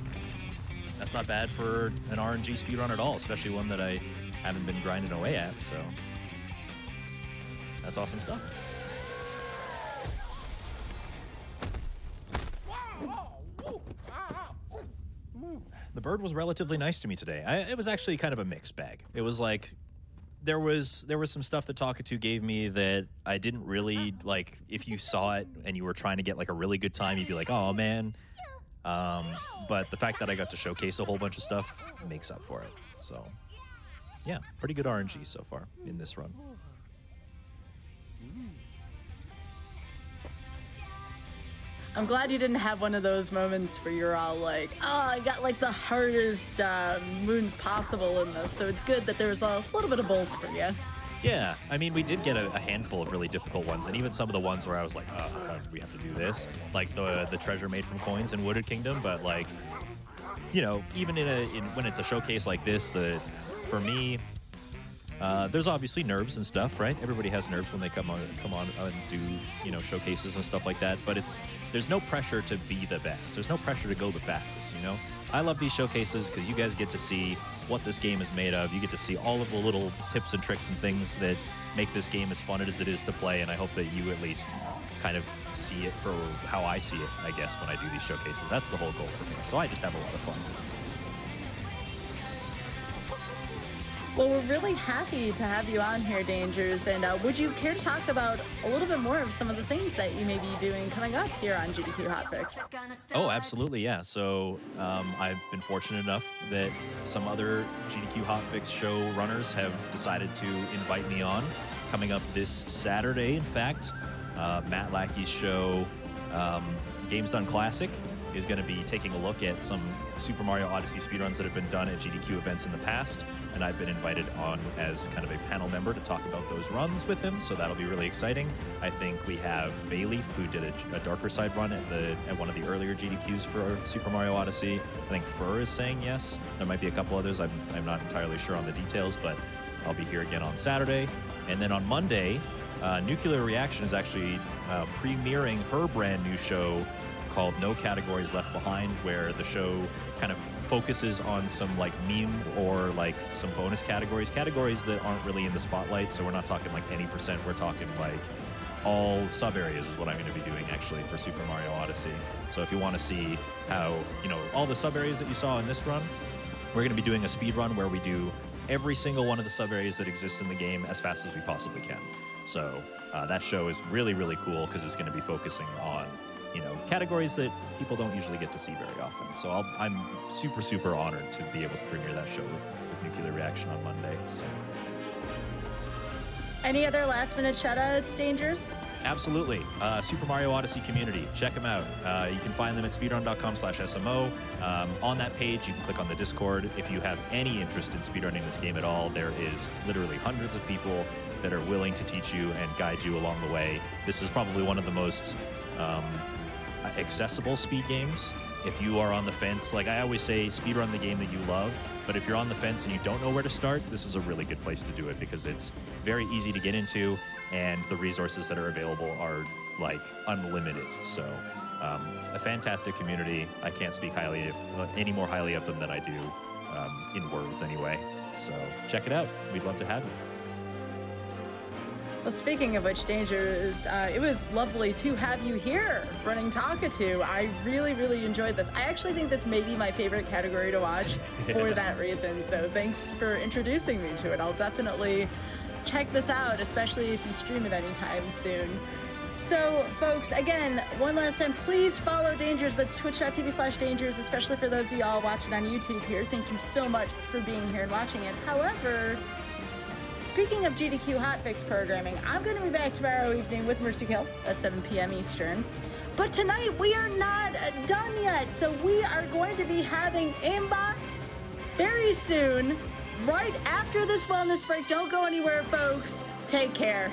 That's not bad for an RNG speedrun at all, especially one that I haven't been grinding away at, so that's awesome stuff. The bird was relatively nice to me today. It was actually kind of a mixed bag. It was like there was some stuff that Talkatoo gave me that I didn't really like. If you saw it and you were trying to get like a really good time, you'd be like, oh man. But the fact that I got to showcase a whole bunch of stuff makes up for it. So yeah, pretty good RNG so far in this run. I'm glad you didn't have one of those moments where you're all like, oh, I got like the hardest moons possible in this. So it's good that there's a little bit of both for you. Yeah, I mean, we did get a handful of really difficult ones, and even some of the ones where I was like, oh, how did we have to do this? Like the treasure made from coins in Wooded Kingdom, but like, you know, even when it's a showcase like this, for me, there's obviously nerves and stuff, right? Everybody has nerves when they come on and do, you know, showcases and stuff like that, but there's no pressure to be the best. There's no pressure to go the fastest, you know? I love these showcases because you guys get to see what this game is made of. You get to see all of the little tips and tricks and things that make this game as fun as it is to play, and I hope that you at least kind of see it for how I see it, I guess, when I do these showcases. That's the whole goal for me, so I just have a lot of fun. Well, we're really happy to have you on here, Dangers, and would you care to talk about a little bit more of some of the things that you may be doing coming up here on GDQ Hotfix? Oh, absolutely, yeah. So I've been fortunate enough that some other GDQ Hotfix show runners have decided to invite me on. Coming up this Saturday, in fact, Matt Lackey's show, Games Done Classic, is going to be taking a look at some Super Mario Odyssey speedruns that have been done at GDQ events in the past, and I've been invited on as kind of a panel member to talk about those runs with him, so that'll be really exciting. I think we have Bayleaf, who did a darker side run at one of the earlier GDQs for Super Mario Odyssey. I think Fur is saying yes. There might be a couple others. I'm not entirely sure on the details, but I'll be here again on Saturday. And then on Monday, Nuclear Reaction is actually premiering her brand new show called No Categories Left Behind, where the show kind of focuses on some like meme or like some bonus categories that aren't really in the spotlight. So we're not talking like any percent, we're talking like all sub areas is what I'm going to be doing actually for Super Mario Odyssey. So if you want to see how, all the sub areas that you saw in this run, we're going to be doing a speed run where we do every single one of the sub areas that exist in the game as fast as we possibly can. So that show is really, really cool because it's going to be focusing on categories that people don't usually get to see very often. So I'm super, super honored to be able to premiere that show with Nuclear Reaction on Monday. So. Any other last-minute shout-outs, Dangers? Absolutely. Super Mario Odyssey community. Check them out. You can find them at speedrun.com/SMO. On that page, you can click on the Discord. If you have any interest in speedrunning this game at all, there is literally hundreds of people that are willing to teach you and guide you along the way. This is probably one of the most accessible speed games. If you are on the fence, like I always say, speedrun the game that you love, but if you're on the fence and you don't know where to start, this is a really good place to do it because it's very easy to get into and the resources that are available are like unlimited. So a fantastic community. I can't speak any more highly of them than I do in words anyway. So check it out. We'd love to have you. Well, speaking of which, Dangers, it was lovely to have you here running Talkatoo. I really, really enjoyed this. I actually think this may be my favorite category to watch for that reason. So thanks for introducing me to it. I'll definitely check this out, especially if you stream it anytime soon. So, folks, again, one last time, please follow Dangers. That's twitch.tv/Dangers, especially for those of y'all watching on YouTube here. Thank you so much for being here and watching it. However, speaking of GDQ Hotfix programming, I'm going to be back tomorrow evening with Mercy Kill at 7 p.m. Eastern. But tonight, we are not done yet. So we are going to be having Aimbot very soon, right after this wellness break. Don't go anywhere, folks. Take care.